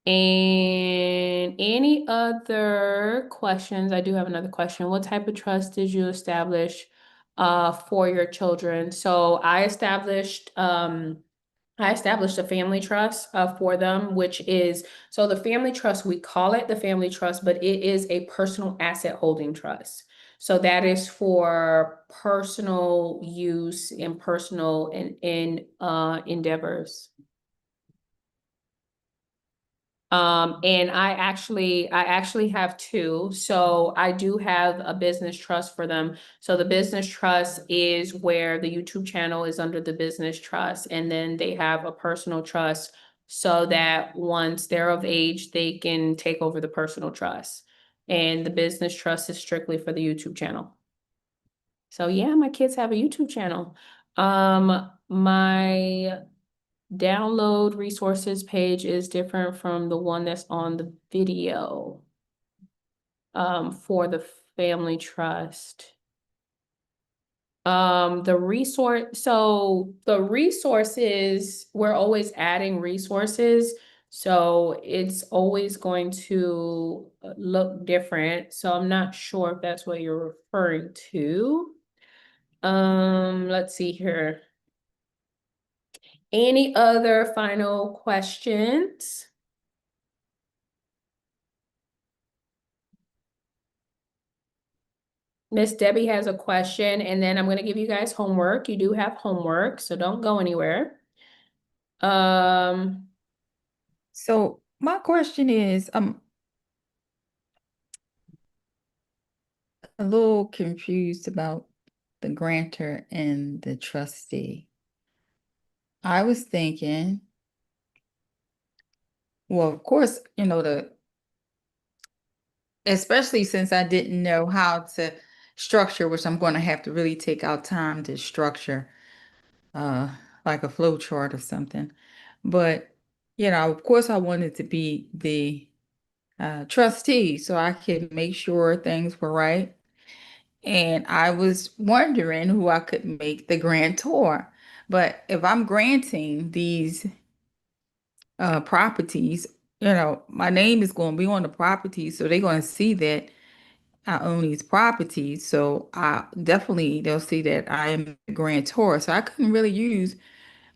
And any other questions? I do have another question. What type of trust did you establish for your children? So I established a family trust for them, which is, so the family trust, we call it the family trust, but it is a personal asset holding trust. So that is for personal use and personal endeavors. And I actually have two. So I do have a business trust for them. So the business trust is where the YouTube channel is under the business trust, and then they have a personal trust so that once they're of age, they can take over the personal trust. And the business trust is strictly for the YouTube channel. So yeah, my kids have a YouTube channel. My download resources page is different from the one that's on the video for the family trust. The resources, we're always adding resources, so it's always going to look different. So I'm not sure if that's what you're referring to. Let's see here. Any other final questions? Miss Debbie has a question, and then I'm going to give you guys homework. You do have homework, so don't go anywhere. Um, So my question is, I'm a little confused about the grantor and the trustee. I was thinking, well, of course, especially since I didn't know how to structure, which I'm going to have to really take out time to structure, uh, like a flow chart or something. But, of course, I wanted to be the trustee so I could make sure things were right. And I was wondering who I could make the grantor. But if I'm granting these properties, my name is going to be on the property, so they're going to see that I own these properties. So they'll see that I am the grantor. So I couldn't really use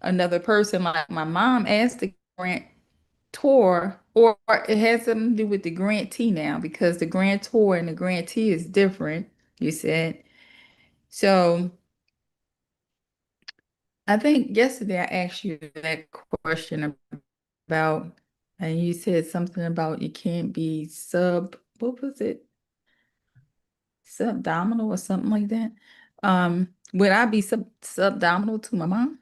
another person like my mom asked the grantor, or it has something to do with the grantee now because the grantor and the grantee is different, you said. So I think yesterday I asked you that question about, and you said something about you can't be what was it? Subdominal or something like that. Would I be subdominal to my mom?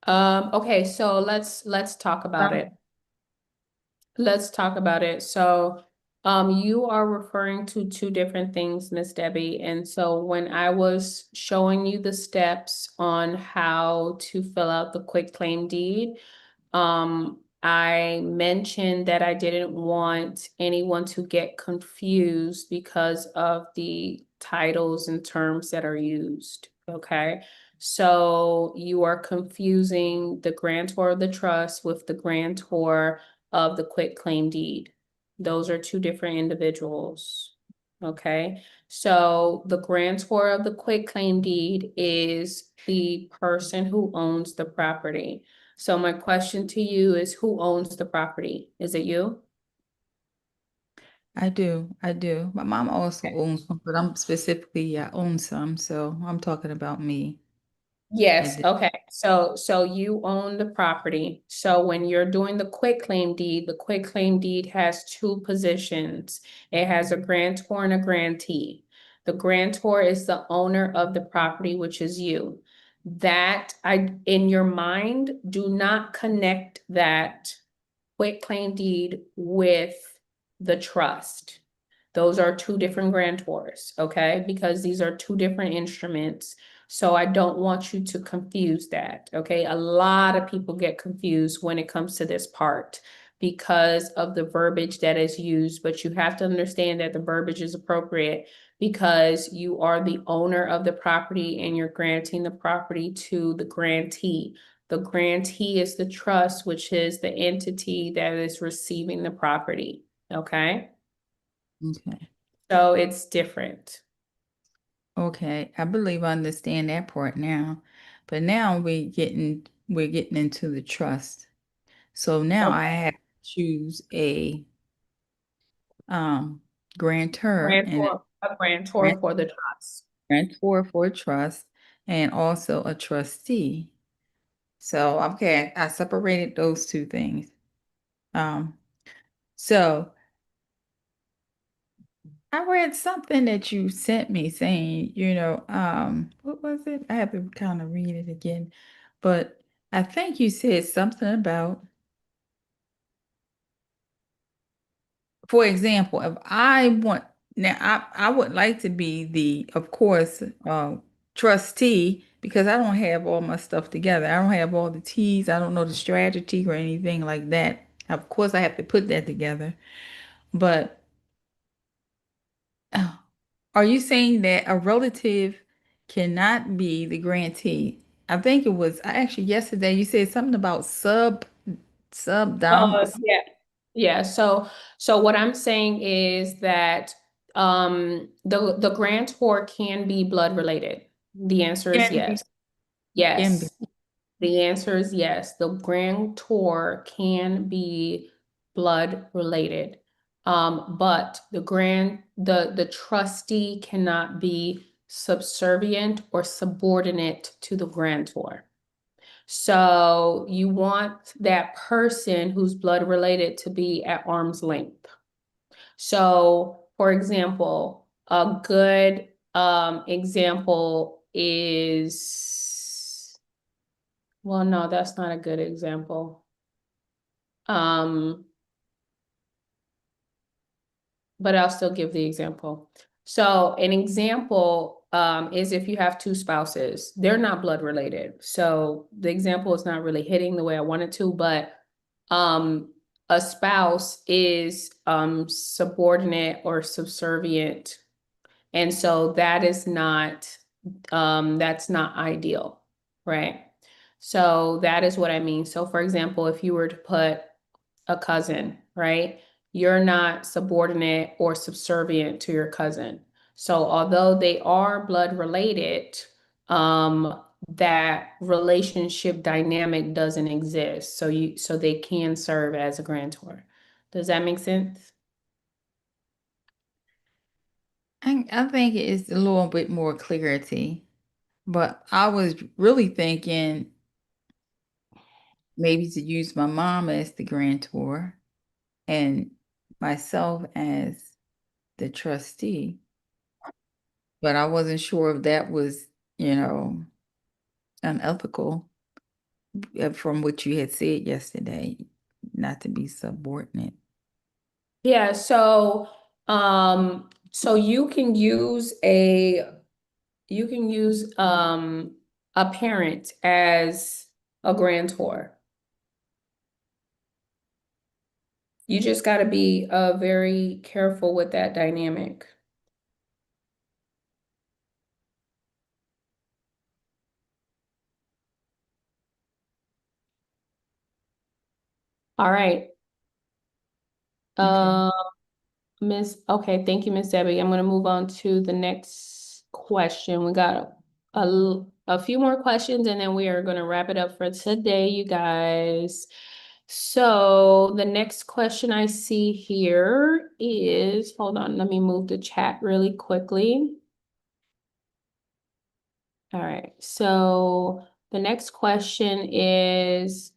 okay, so let's talk about it. Let's talk about it. So, you are referring to two different things, Miss Debbie. And so when I was showing you the steps on how to fill out the quitclaim deed, I mentioned that I didn't want anyone to get confused because of the titles and terms that are used. Okay. So you are confusing the grantor of the trust with the grantor of the quitclaim deed. Those are two different individuals. Okay. So the grantor of the quitclaim deed is the person who owns the property. So my question to you is, who owns the property? Is it you? I do. My mom also Okay. owns some, but I'm specifically, I own some, so I'm talking about me. Yes, And okay. So you own the property. So when you're doing the quitclaim deed, the quitclaim deed has two positions. It has a grantor and a grantee. The grantor is the owner of the property, which is you. That in your mind, do not connect that quitclaim deed with the trust. Those are two different grantors, okay? Because these are two different instruments. So I don't want you to confuse that, okay? A lot of people get confused when it comes to this part because of the verbiage that is used, but you have to understand that the verbiage is appropriate because you are the owner of the property and you're granting the property to the grantee. The grantee is the trust, which is the entity that is receiving the property, okay? okay. So it's different. Okay, I believe I understand that part now. But now we're getting into the trust. So now I Okay. have to choose a um grantor and A grantor grant for the trust. grantor for a trust and also a trustee. So okay, I separated those two things. Um, so I read something that you sent me saying, what was it? I have to kind of read it again, but I think you said something about, for example, if I want now, I would like to be the, of course, trustee because I don't have all my stuff together. I don't have all the T's. I don't know the strategy or anything like that. Of course, I have to put that together, but. Are you saying that a relative cannot be the grantee? I think it was actually yesterday you said something about sub down. Yeah. Yeah. So what I'm saying is that the grantor can be blood related. The answer is Can be, yes. can be. Yes. The answer is yes. The grantor can be blood related. But the trustee cannot be subservient or subordinate to the grantor. So you want that person who's blood related to be at arm's length. So, for example, a good example is, well, no, that's not a good example. Um, but I'll still give the example. So an example is if you have two spouses, they're not blood related. So the example is not really hitting the way I wanted to, but a spouse is subordinate or subservient. And so that's not ideal, right? So that is what I mean. So for example, if you were to put a cousin, right? You're not subordinate or subservient to your cousin. So although they are blood related, that relationship dynamic doesn't exist. So they can serve as a grantor. Does that make sense? I think it's a little bit more clarity, but I was really thinking maybe to use my mom as the grantor and myself as the trustee, but I wasn't sure if that was, unethical. From what you had said yesterday, not to be subordinate. Yeah, so you can use a parent as a grantor. You just got to be very careful with that dynamic. All right. Okay. Okay, thank you, Miss Debbie. I'm going to move on to the next question. We got a few more questions and then we are going to wrap it up for today, you guys. So the next question I see here is, hold on, let me move the chat really quickly. All right, so the next question is,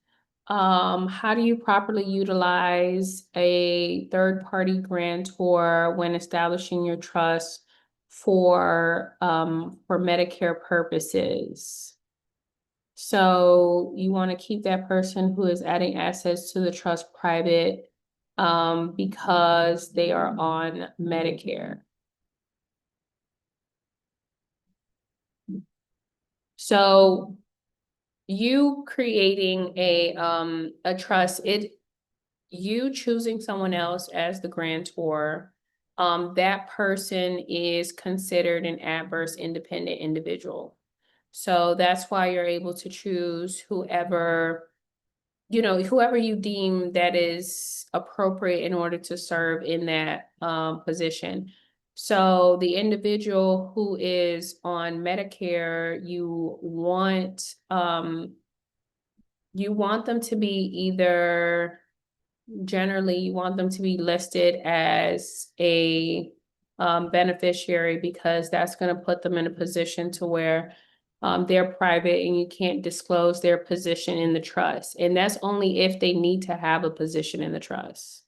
how do you properly utilize a third-party grantor when establishing your trust for Medicare purposes? So you want to keep that person who is adding assets to the trust private because they are on Medicare. So you creating a trust, you choosing someone else as the grantor, that person is considered an adverse independent individual. So that's why you're able to choose whoever, whoever you deem that is appropriate in order to serve in that position. So the individual who is on Medicare, you want them to be either, generally you want them to be listed as a beneficiary, because that's going to put them in a position to where they're private and you can't disclose their position in the trust. And that's only if they need to have a position in the trust.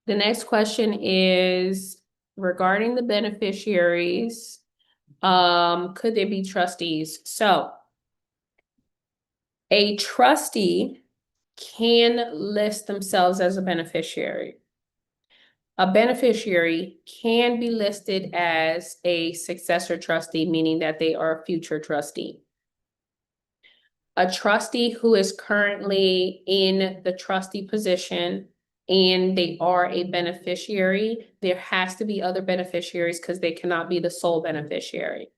The next question is regarding the beneficiaries. Could they be trustees? So a trustee can list themselves as a beneficiary. A beneficiary can be listed as a successor trustee, meaning that they are a future trustee. A trustee who is currently in the trustee position and they are a beneficiary, there has to be other beneficiaries because they cannot be the sole beneficiary.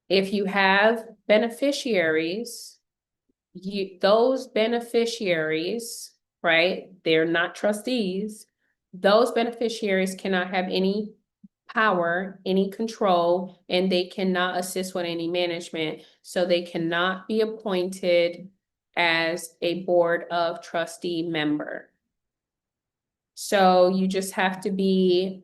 If you have beneficiaries, those beneficiaries, right? They're not trustees. Those beneficiaries cannot have any power, any control, and they cannot assist with any management. So they cannot be appointed as a board of trustee member. So you just have to be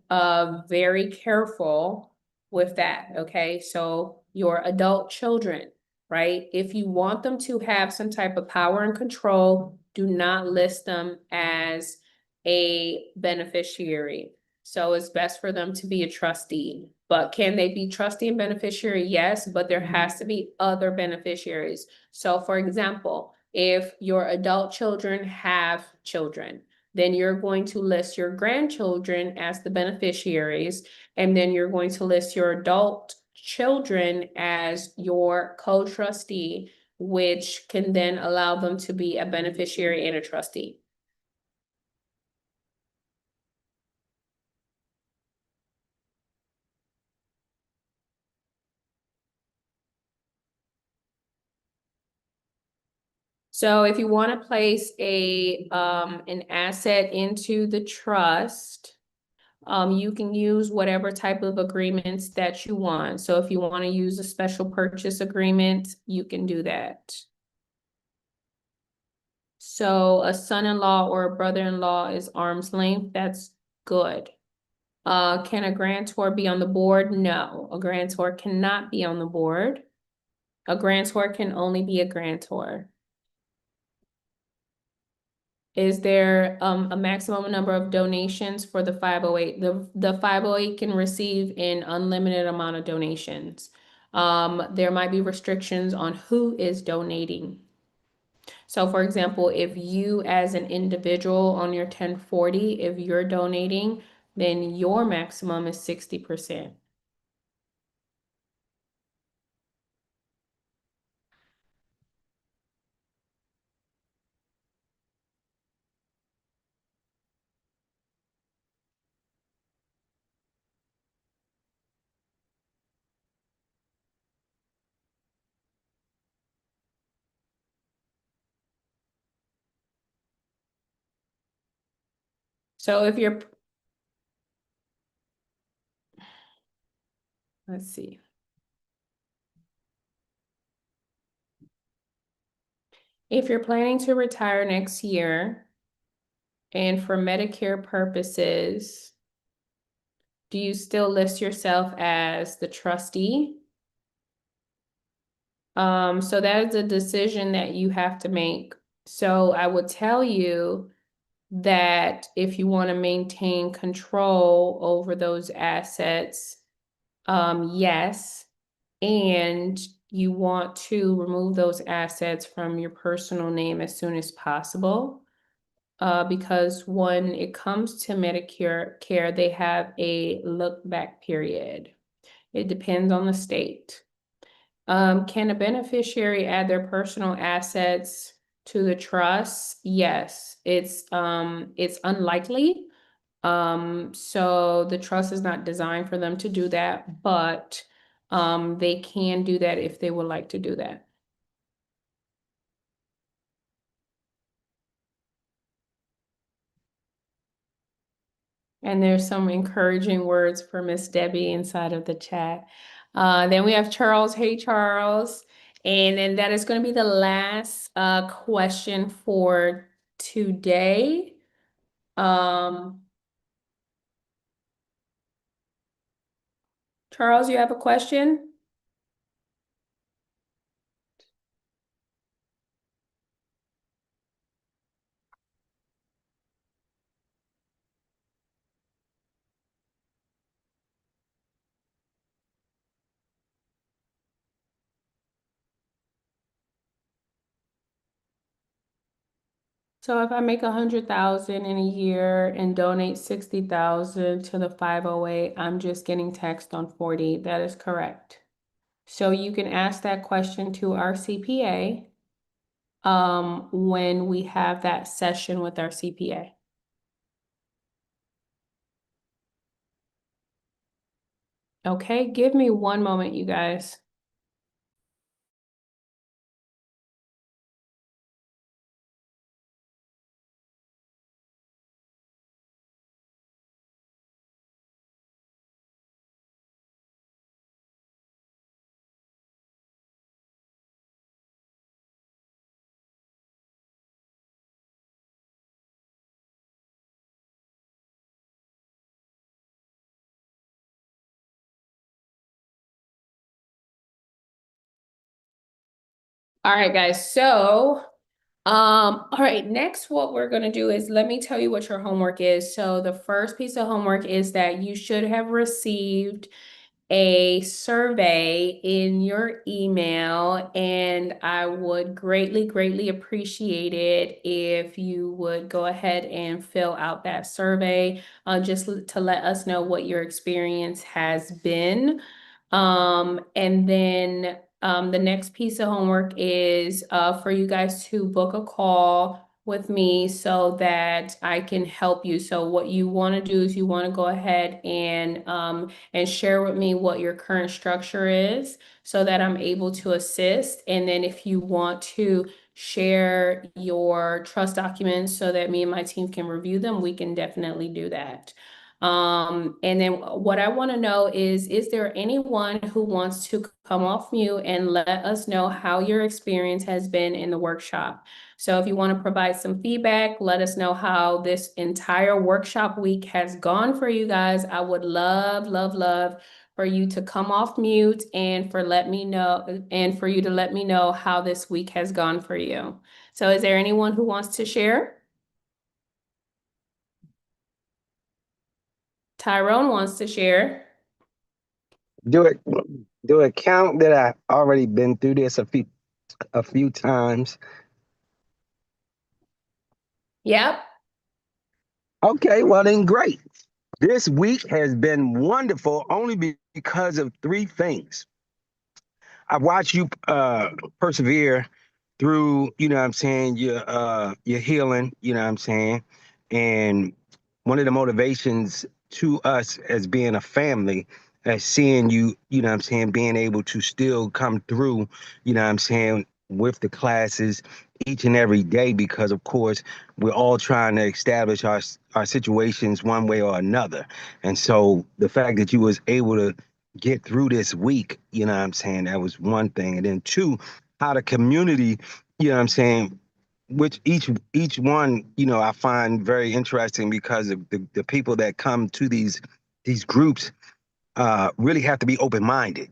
very careful with that, okay? So your adult children, right? If you want them to have some type of power and control, do not list them as a beneficiary. So it's best for them to be a trustee. But can they be trustee and beneficiary? Yes, but there has to be other beneficiaries. So for example, if your adult children have children, then you're going to list your grandchildren as the beneficiaries, and then you're going to list your adult children as your co-trustee, which can then allow them to be a beneficiary and a trustee. So if you want to place an asset into the trust, you can use whatever type of agreements that you want. So if you want to use a special purchase agreement, you can do that. So a son-in-law or a brother-in-law is arm's length. That's good. Can a grantor be on the board? No, a grantor cannot be on the board. A grantor can only be a grantor. Is there a maximum number of donations for the 508? The 508 can receive an unlimited amount of donations. There might be restrictions on who is donating. So for example, if you as an individual on your 1040, if you're donating, then your maximum is 60%. So if you're Let's see. If you're planning to retire next year and for Medicare purposes, do you still list yourself as the trustee? So that is a decision that you have to make. So I would tell you that if you want to maintain control over those assets, yes, and you want to remove those assets from your personal name as soon as possible. Because when it comes to Medicare care, they have a look back period. It depends on the state. Can a beneficiary add their personal assets to the trust? Yes, it's unlikely. So the trust is not designed for them to do that, but they can do that if they would like to do that. And there's some encouraging words for Miss Debbie inside of the chat. Then we have Charles. Hey, Charles. And then that is going to be the last question for today. Charles, you have a question? So if I make 100,000 in a year and donate 60,000 to the 508, I'm just getting taxed on 40. That is correct. So you can ask that question to our CPA when we have that session with our CPA. Okay, give me one moment, you guys. All right, guys. So, all right, next what we're going to do is let me tell you what your homework is. So the first piece of homework is that you should have received a survey in your email, and I would greatly, greatly appreciate it if you would go ahead and fill out that survey, just to let us know what your experience has been. And then the next piece of homework is for you guys to book a call with me so that I can help you. So what you want to do is you want to go ahead and share with me what your current structure is so that I'm able to assist. And then if you want to share your trust documents so that me and my team can review them, we can definitely do that. And then what I want to know is there anyone who wants to come off mute and let us know how your experience has been in the workshop? So if you want to provide some feedback, let us know how this entire workshop week has gone for you guys. I would love, love, love for you to come off mute and for you to let me know how this week has gone for you. So is there anyone who wants to share? Tyrone wants to share. Do it count that I already been through this a few times? Yep. Okay, well then great. This week has been wonderful only because of three things. I've watched you persevere through, you know what I'm saying, your healing, you know what I'm saying? And one of the motivations to us as being a family, as seeing you, you know what I'm saying, being able to still come through, you know what I'm saying, with the classes each and every day, because of course we're all trying to establish our situations one way or another. And so the fact that you was able to get through this week. You know what I'm saying? That was one thing. And then two, how the community, you know what I'm saying, which each one, you know, I find very interesting because of the people that come to these groups really have to be open-minded.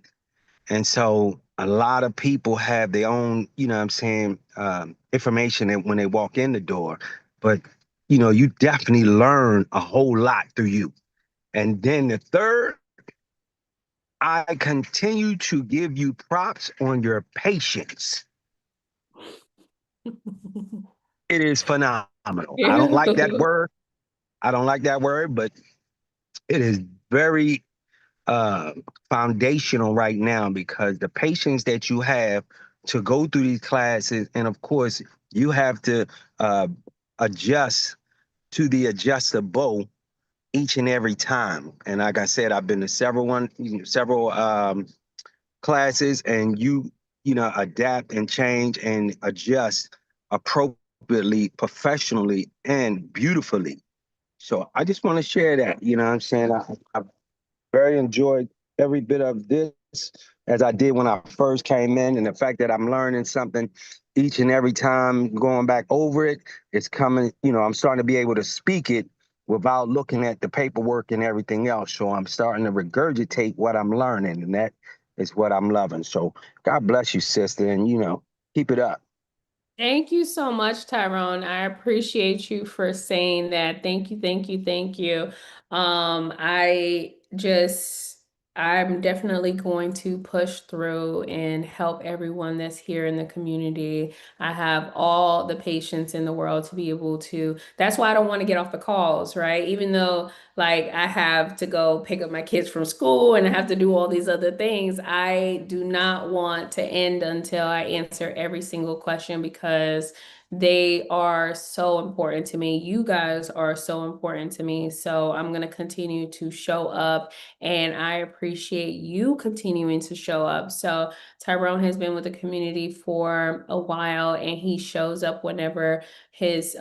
And so a lot of people have their own, you know what I'm saying, information when they walk in the door. But, you know, you definitely learn a whole lot through you. And then the third, I continue to give you props on your patience. It is phenomenal. I don't like that word. I don't like that word, but it is very uh, foundational right now because the patience that you have to go through these classes, and of course, you have to uh, adjust to the adjustable each and every time. And like I said, I've been to several classes, and you know, adapt and change and adjust appropriately, professionally, and beautifully. So I just want to share that. You know what I'm saying? I very enjoyed every bit of this as I did when I first came in, and the fact that I'm learning something each and every time, going back over it, it's coming. You know, I'm starting to be able to speak it without looking at the paperwork and everything else. So I'm starting to regurgitate what I'm learning, and that is what I'm loving. So God bless you, sister, and you know, keep it up. Thank you so much, Tyrone. I appreciate you for saying that. Thank you, thank you, thank you. I just, I'm definitely going to push through and help everyone that's here in the community. I have all the patience in the world to be able to, that's why I don't want to get off the calls, right? Even though like I have to go pick up my kids from school and I have to do all these other things, I do not want to end until I answer every single question because they are so important to me. You guys are so important to me. So I'm going to continue to show up and I appreciate you continuing to show up. So Tyrone has been with the community for a while and he shows up whenever his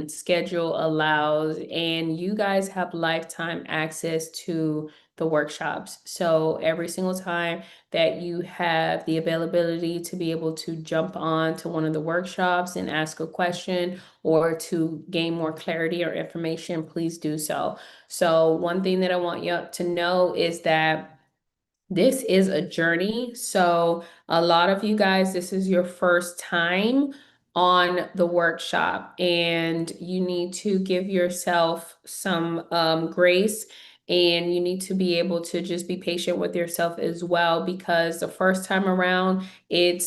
schedule allows, and you guys have lifetime access to the workshops. So every single time that you have the availability to be able to jump on to one of the workshops and ask a question or to gain more clarity or information, please do so. So one thing that I want you to know is that this is a journey. So a lot of you guys, this is your first time on the workshop and you need to give yourself some grace, and you need to be able to just be patient with yourself as well, because the first time around it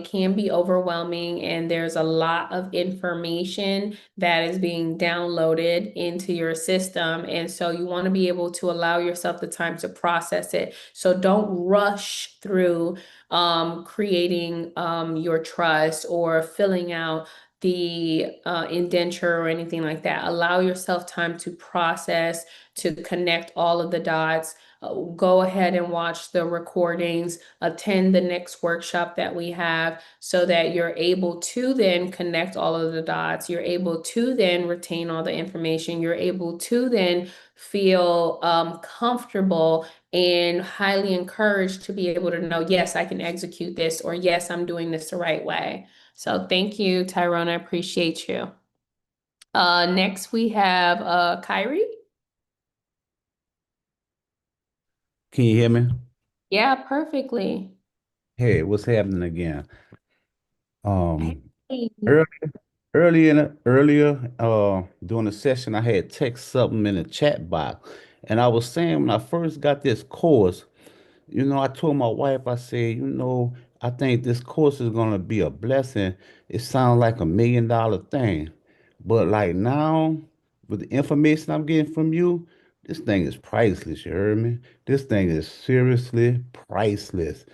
can be overwhelming and there's a lot of information that is being downloaded into your system, and so you want to be able to allow yourself the time to process it. So don't rush through creating your trust or filling out the indenture or anything like that. Allow yourself time to process, to connect all of the dots. Go ahead and watch the recordings, attend the next workshop that we have so that you're able to then connect all of the dots. You're able to then retain all the information. You're able to then feel comfortable and highly encouraged to be able to know, yes, I can execute this, or yes, I'm doing this the right way. So thank you, Tyrone. I appreciate you. Next we have Kyrie. Can you hear me? Yeah, perfectly. Hey, what's happening again? Um, Hey. ear- earlier, during the session, I had text something in the chat box, and I was saying when I first got this course, I told my wife, I said, I think this course is gonna be a blessing. It sounds like $1 million thing, but like now, with the information I'm getting from you, this thing is priceless. You heard me? This thing is seriously priceless.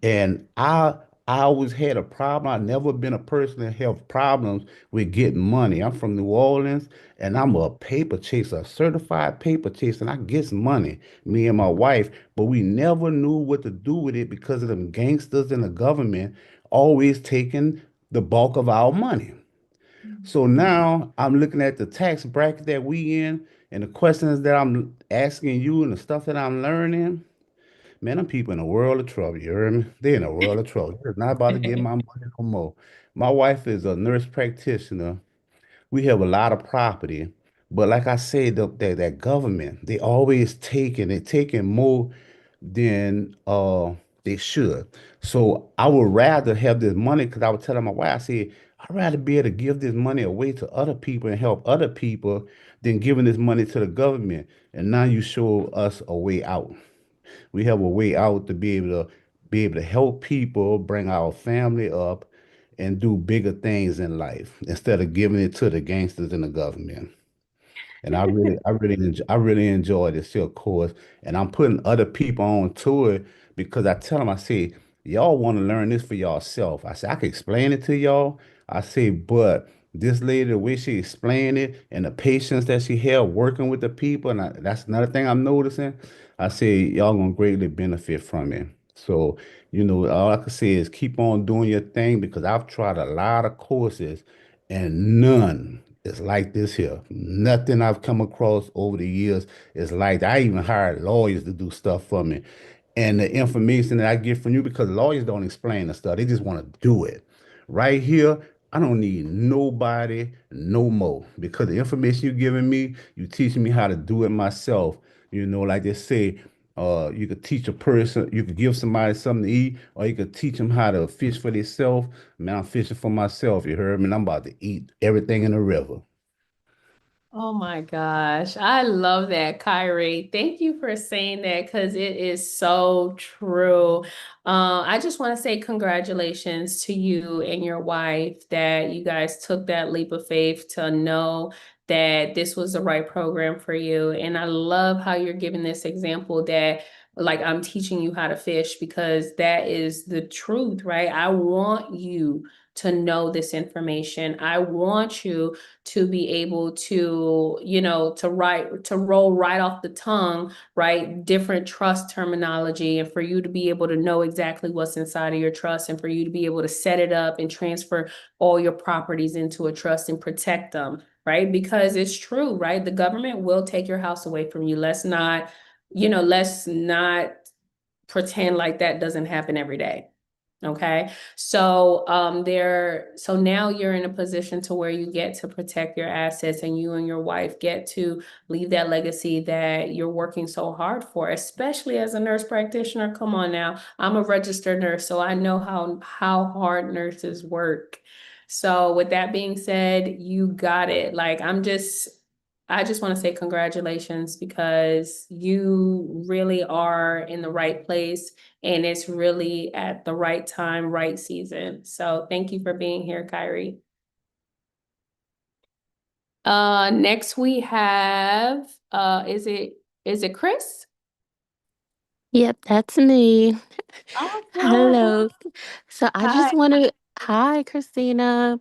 And I always had a problem. I've never been a person that have problems with getting money. I'm from New Orleans and I'm a paper chaser, a certified paper chaser, and I get money, me and my wife, but we never knew what to do with it because of them gangsters in the government always taking the bulk of our money. So now I'm looking at the tax bracket that we in and the questions that I'm asking you and the stuff that I'm learning. Man, them people in a world of trouble. You heard me? They in a world of trouble. They're not about to get my money no more. My wife is a nurse practitioner. We have a lot of property, but like I said, that government, they taking more than they should. So I would rather have this money because I was telling my wife, I said, I'd rather be able to give this money away to other people and help other people than giving this money to the government. And now you show us a way out. We have a way out to be able to help people, bring our family up, and do bigger things in life instead of giving it to the gangsters and the government. And I really enjoy this silk course, and I'm putting other people on to it because I tell them, I say, y'all want to learn this for yourself. I say, I can explain it to y'all. I say, but this lady, the way she explained it and the patience that she had working with the people, and that's another thing I'm noticing. I say, y'all gonna greatly benefit from it. So, all I can say is keep on doing your thing because I've tried a lot of courses and none is like this here. Nothing I've come across over the years is like that. I even hired lawyers to do stuff for me. And the information that I get from you, because lawyers don't explain the stuff, they just want to do it. Right here, I don't need nobody no more because the information you're giving me, you teaching me how to do it myself. Like they say, you could teach a person, you could give somebody something to eat, or you could teach them how to fish for themselves. Man, I'm fishing for myself, you heard me? And I'm about to eat everything in the river. Oh my gosh, I love that, Kyrie. Thank you for saying that because it is so true. I just want to say congratulations to you and your wife that you guys took that leap of faith to know that this was the right program for you. And I love how you're giving this example that like I'm teaching you how to fish because that is the truth, right? I want you to know this information. I want you to be able to, to roll right off the tongue, right? Different trust terminology, and for you to be able to know exactly what's inside of your trust, and for you to be able to set it up and transfer all your properties into a trust and protect them, right? Because it's true, right? The government will take your house away from you. Let's not pretend like that doesn't happen every day. Okay. So now you're in a position to where you get to protect your assets and you and your wife get to leave that legacy that you're working so hard for, especially as a nurse practitioner. Come on now. I'm a registered nurse, so I know how hard nurses work. So with that being said, you got it. I just want to say congratulations because you really are in the right place and it's really at the right time, right season. So thank you for being here, Kyrie. Next we have, is it Chris? Yep, that's me. Awesome. Hello. So I Hi. just want to, hi, Christina.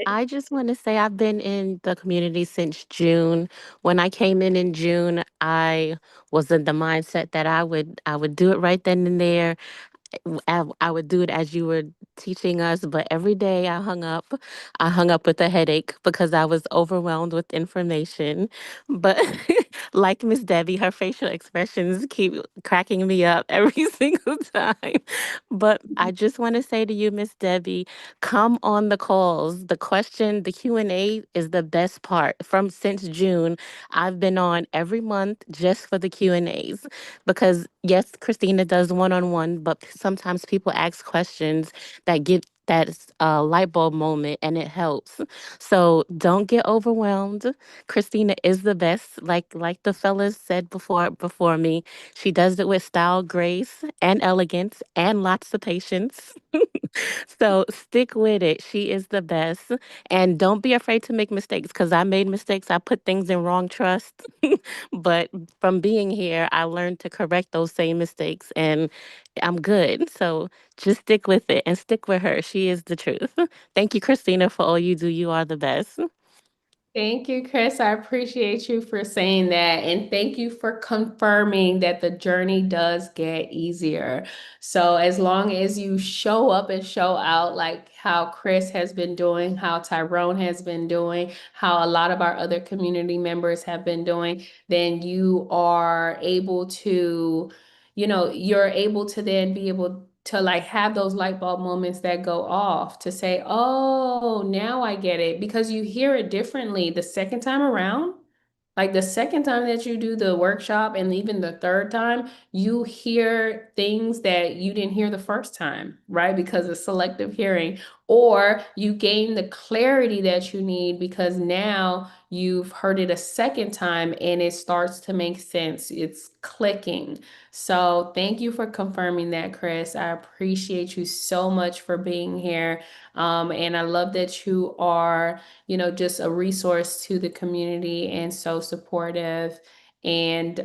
I just want to say I've been in the community since June. When I came in June, I was in the mindset that I would do it right then and there. I would do it as you were teaching us, but every day I hung up. I hung up with a headache because I was overwhelmed with information. But like Miss Debbie, her facial expressions keep cracking me up every single time. But I just want to say to you, Miss Debbie, come on the calls. The Q&A is the best part. From since June, I've been on every month just for the Q&As because yes, Christina does one-on-one, but sometimes people ask questions that give that light bulb moment and it helps. So don't get overwhelmed. Christina is the best, like the fellas said before me. She does it with style, grace, and elegance, and lots of patience. So stick with it. She is the best. And don't be afraid to make mistakes because I made mistakes. I put things in wrong trust. But from being here, I learned to correct those same mistakes and I'm good. So just stick with it and stick with her. She is the truth. Thank you, Christina, for all you do. You are the best. Thank you, Chris. I appreciate you for saying that. And thank you for confirming that the journey does get easier. So, as long as you show up and show out, like how Chris has been doing, how Tyrone has been doing, how a lot of our other community members have been doing, then you are able to you're able to then be able to like have those light bulb moments that go off to say, oh, now I get it, because you hear it differently the second time around. Like the second time that you do the workshop and even the third time, you hear things that you didn't hear the first time, right? Because of selective hearing, or you gain the clarity that you need because now you've heard it a second time and it starts to make sense. It's clicking. So thank you for confirming that, Chris. I appreciate you so much for being here. And I love that you are, just a resource to the community and so supportive and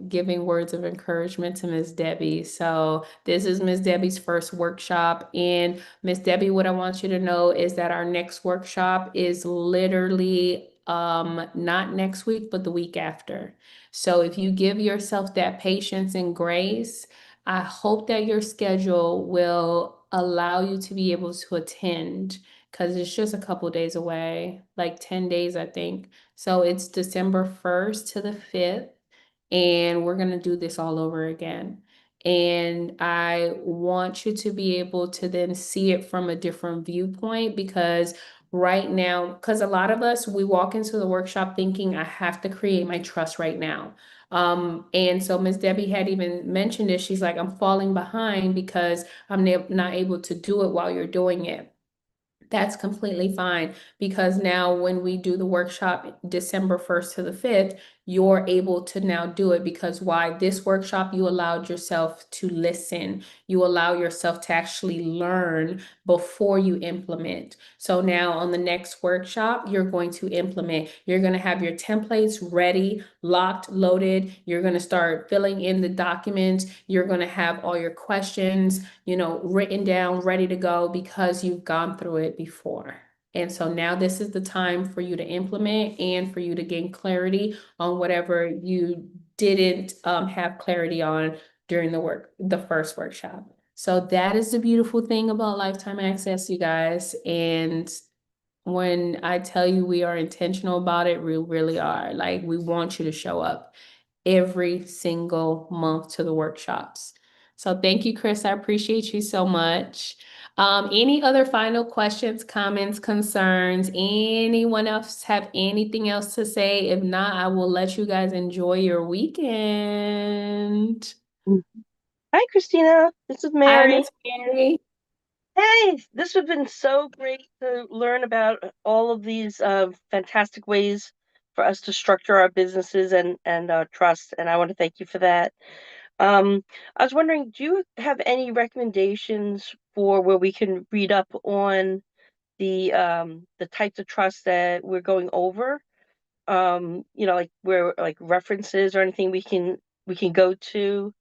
giving words of encouragement to Miss Debbie. So this is Miss Debbie's first workshop. And Miss Debbie, what I want you to know is that our next workshop is literally not next week, but the week after. So if you give yourself that patience and grace, I hope that your schedule will allow you to be able to attend, because it's just a couple days away, like 10 days, I think. So it's December 1st to the 5th, and we're going to do this all over again. And I want you to be able to then see it from a different viewpoint, because right now, because a lot of us, we walk into the workshop thinking, I have to create my trust right now. And so Miss Debbie had even mentioned it. She's like, I'm falling behind because I'm not able to do it while you're doing it. That's completely fine, because now when we do the workshop December 1st to the 5th, you're able to now do it, because why? This workshop, you allowed yourself to listen. You allow yourself to actually learn before you implement. So now on the next workshop, you're going to implement. You're going to have your templates ready, locked, loaded. You're going to start filling in the documents. You're going to have all your questions, written down, ready to go, because you've gone through it before. And so now this is the time for you to implement and for you to gain clarity on whatever you didn't have clarity on during the first workshop. So that is the beautiful thing about lifetime access, you guys. And when I tell you we are intentional about it, we really are. Like, we want you to show up every single month to the workshops. So thank you, Chris. I appreciate you so much. Any other final questions, comments, concerns? Anyone else have anything else to say? If not, I will let you guys enjoy your weekend. Hi, Christina. This is Hi, Mary. Miss Mary. Hey, this has been so great to learn about all of these fantastic ways for us to structure our businesses and trust, and I want to thank you for that. I was wondering, do you have any recommendations for where we can read up on the types of trust that we're going over? Like where like references or anything we can go to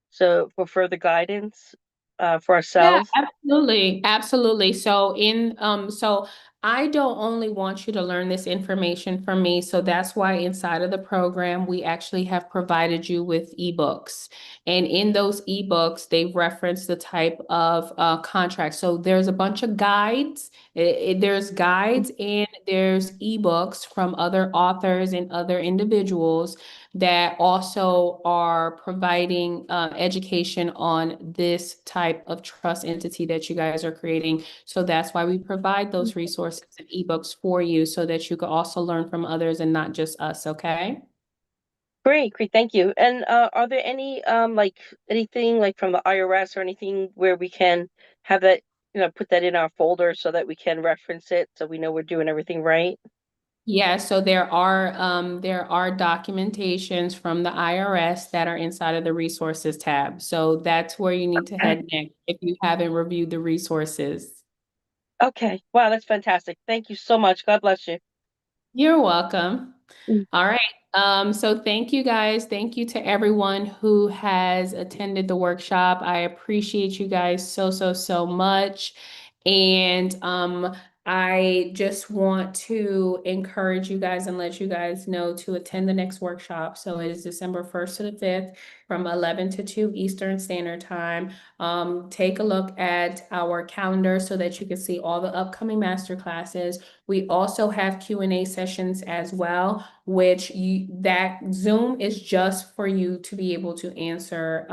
so for further guidance for Yeah, ourselves. absolutely. Absolutely. So I don't only want you to learn this information from me. So that's why inside of the program, we actually have provided you with ebooks. And in those ebooks, they reference the type of contracts. So there's a bunch of guides. There's guides and there's ebooks from other authors and other individuals that also are providing education on this type of trust entity that you guys are creating. So that's why we provide those resources and ebooks for you, so that you can also learn from others and not just us, okay? Great, great, thank you. And are there any like anything like from the IRS or anything where we can have that, put that in our folder so that we can reference it so we know we're doing everything right? Yeah, so there are documentations from the IRS that are inside of the resources tab. So that's where you need to head next if you haven't reviewed the resources. Okay. Wow, that's fantastic. Thank you so much. God bless you. You're welcome. Mm. All right. So thank you guys. Thank you to everyone who has attended the workshop. I appreciate you guys so, so, so much. And I just want to encourage you guys and let you guys know to attend the next workshop. So it is December 1st to the 5th from 11 to 2 Eastern Standard Time. Take a look at our calendar so that you can see all the upcoming master classes. We also have Q&A sessions as well, which that Zoom is just for you to be able to answer,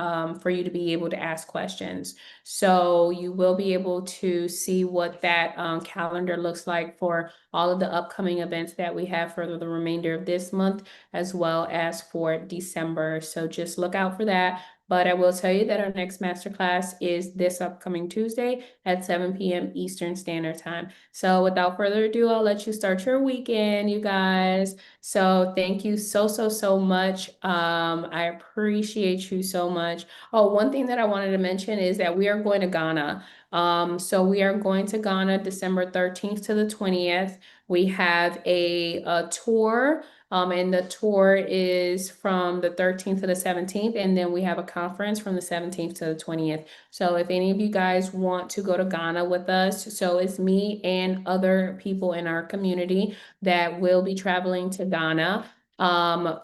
for you to be able to ask questions. So you will be able to see what that calendar looks like for all of the upcoming events that we have for the remainder of this month, as well as for December. So just look out for that. But I will tell you that our next masterclass is this upcoming Tuesday at 7 p.m. Eastern Standard Time. So without further ado, I'll let you start your weekend, you guys. So thank you so much. I appreciate you so much. Oh, one thing that I wanted to mention is that we are going to Ghana. So we are going to Ghana December 13th to the 20th. We have a tour. And the tour is from the 13th to the 17th, and then we have a conference from the 17th to the 20th. So if any of you guys want to go to Ghana with us, so it's me and other people in our community that will be traveling to Ghana,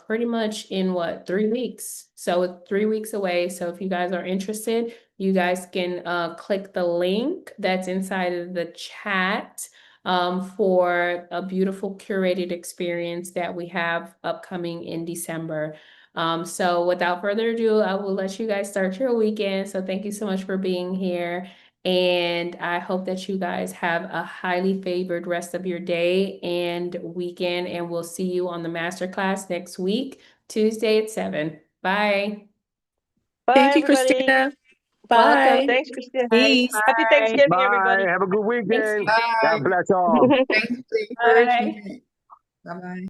pretty much in 3 weeks. So it's 3 weeks away. So if you guys are interested, you guys can click the link that's inside of the chat for a beautiful curated experience that we have upcoming in December. So without further ado, I will let you guys start your weekend. So thank you so much for being here. And I hope that you guys have a highly favored rest of your day and weekend. And we'll see you on the masterclass next week, Tuesday at 7. Bye. Bye, Thank you, everybody. Christina. Welcome. Bye. Thanks, Christina. Peace. Happy Bye. Thanksgiving, Bye. everybody. Have a good weekend. Thanksgiving. God bless all. Thanks for the Bye. encouragement. Bye-bye.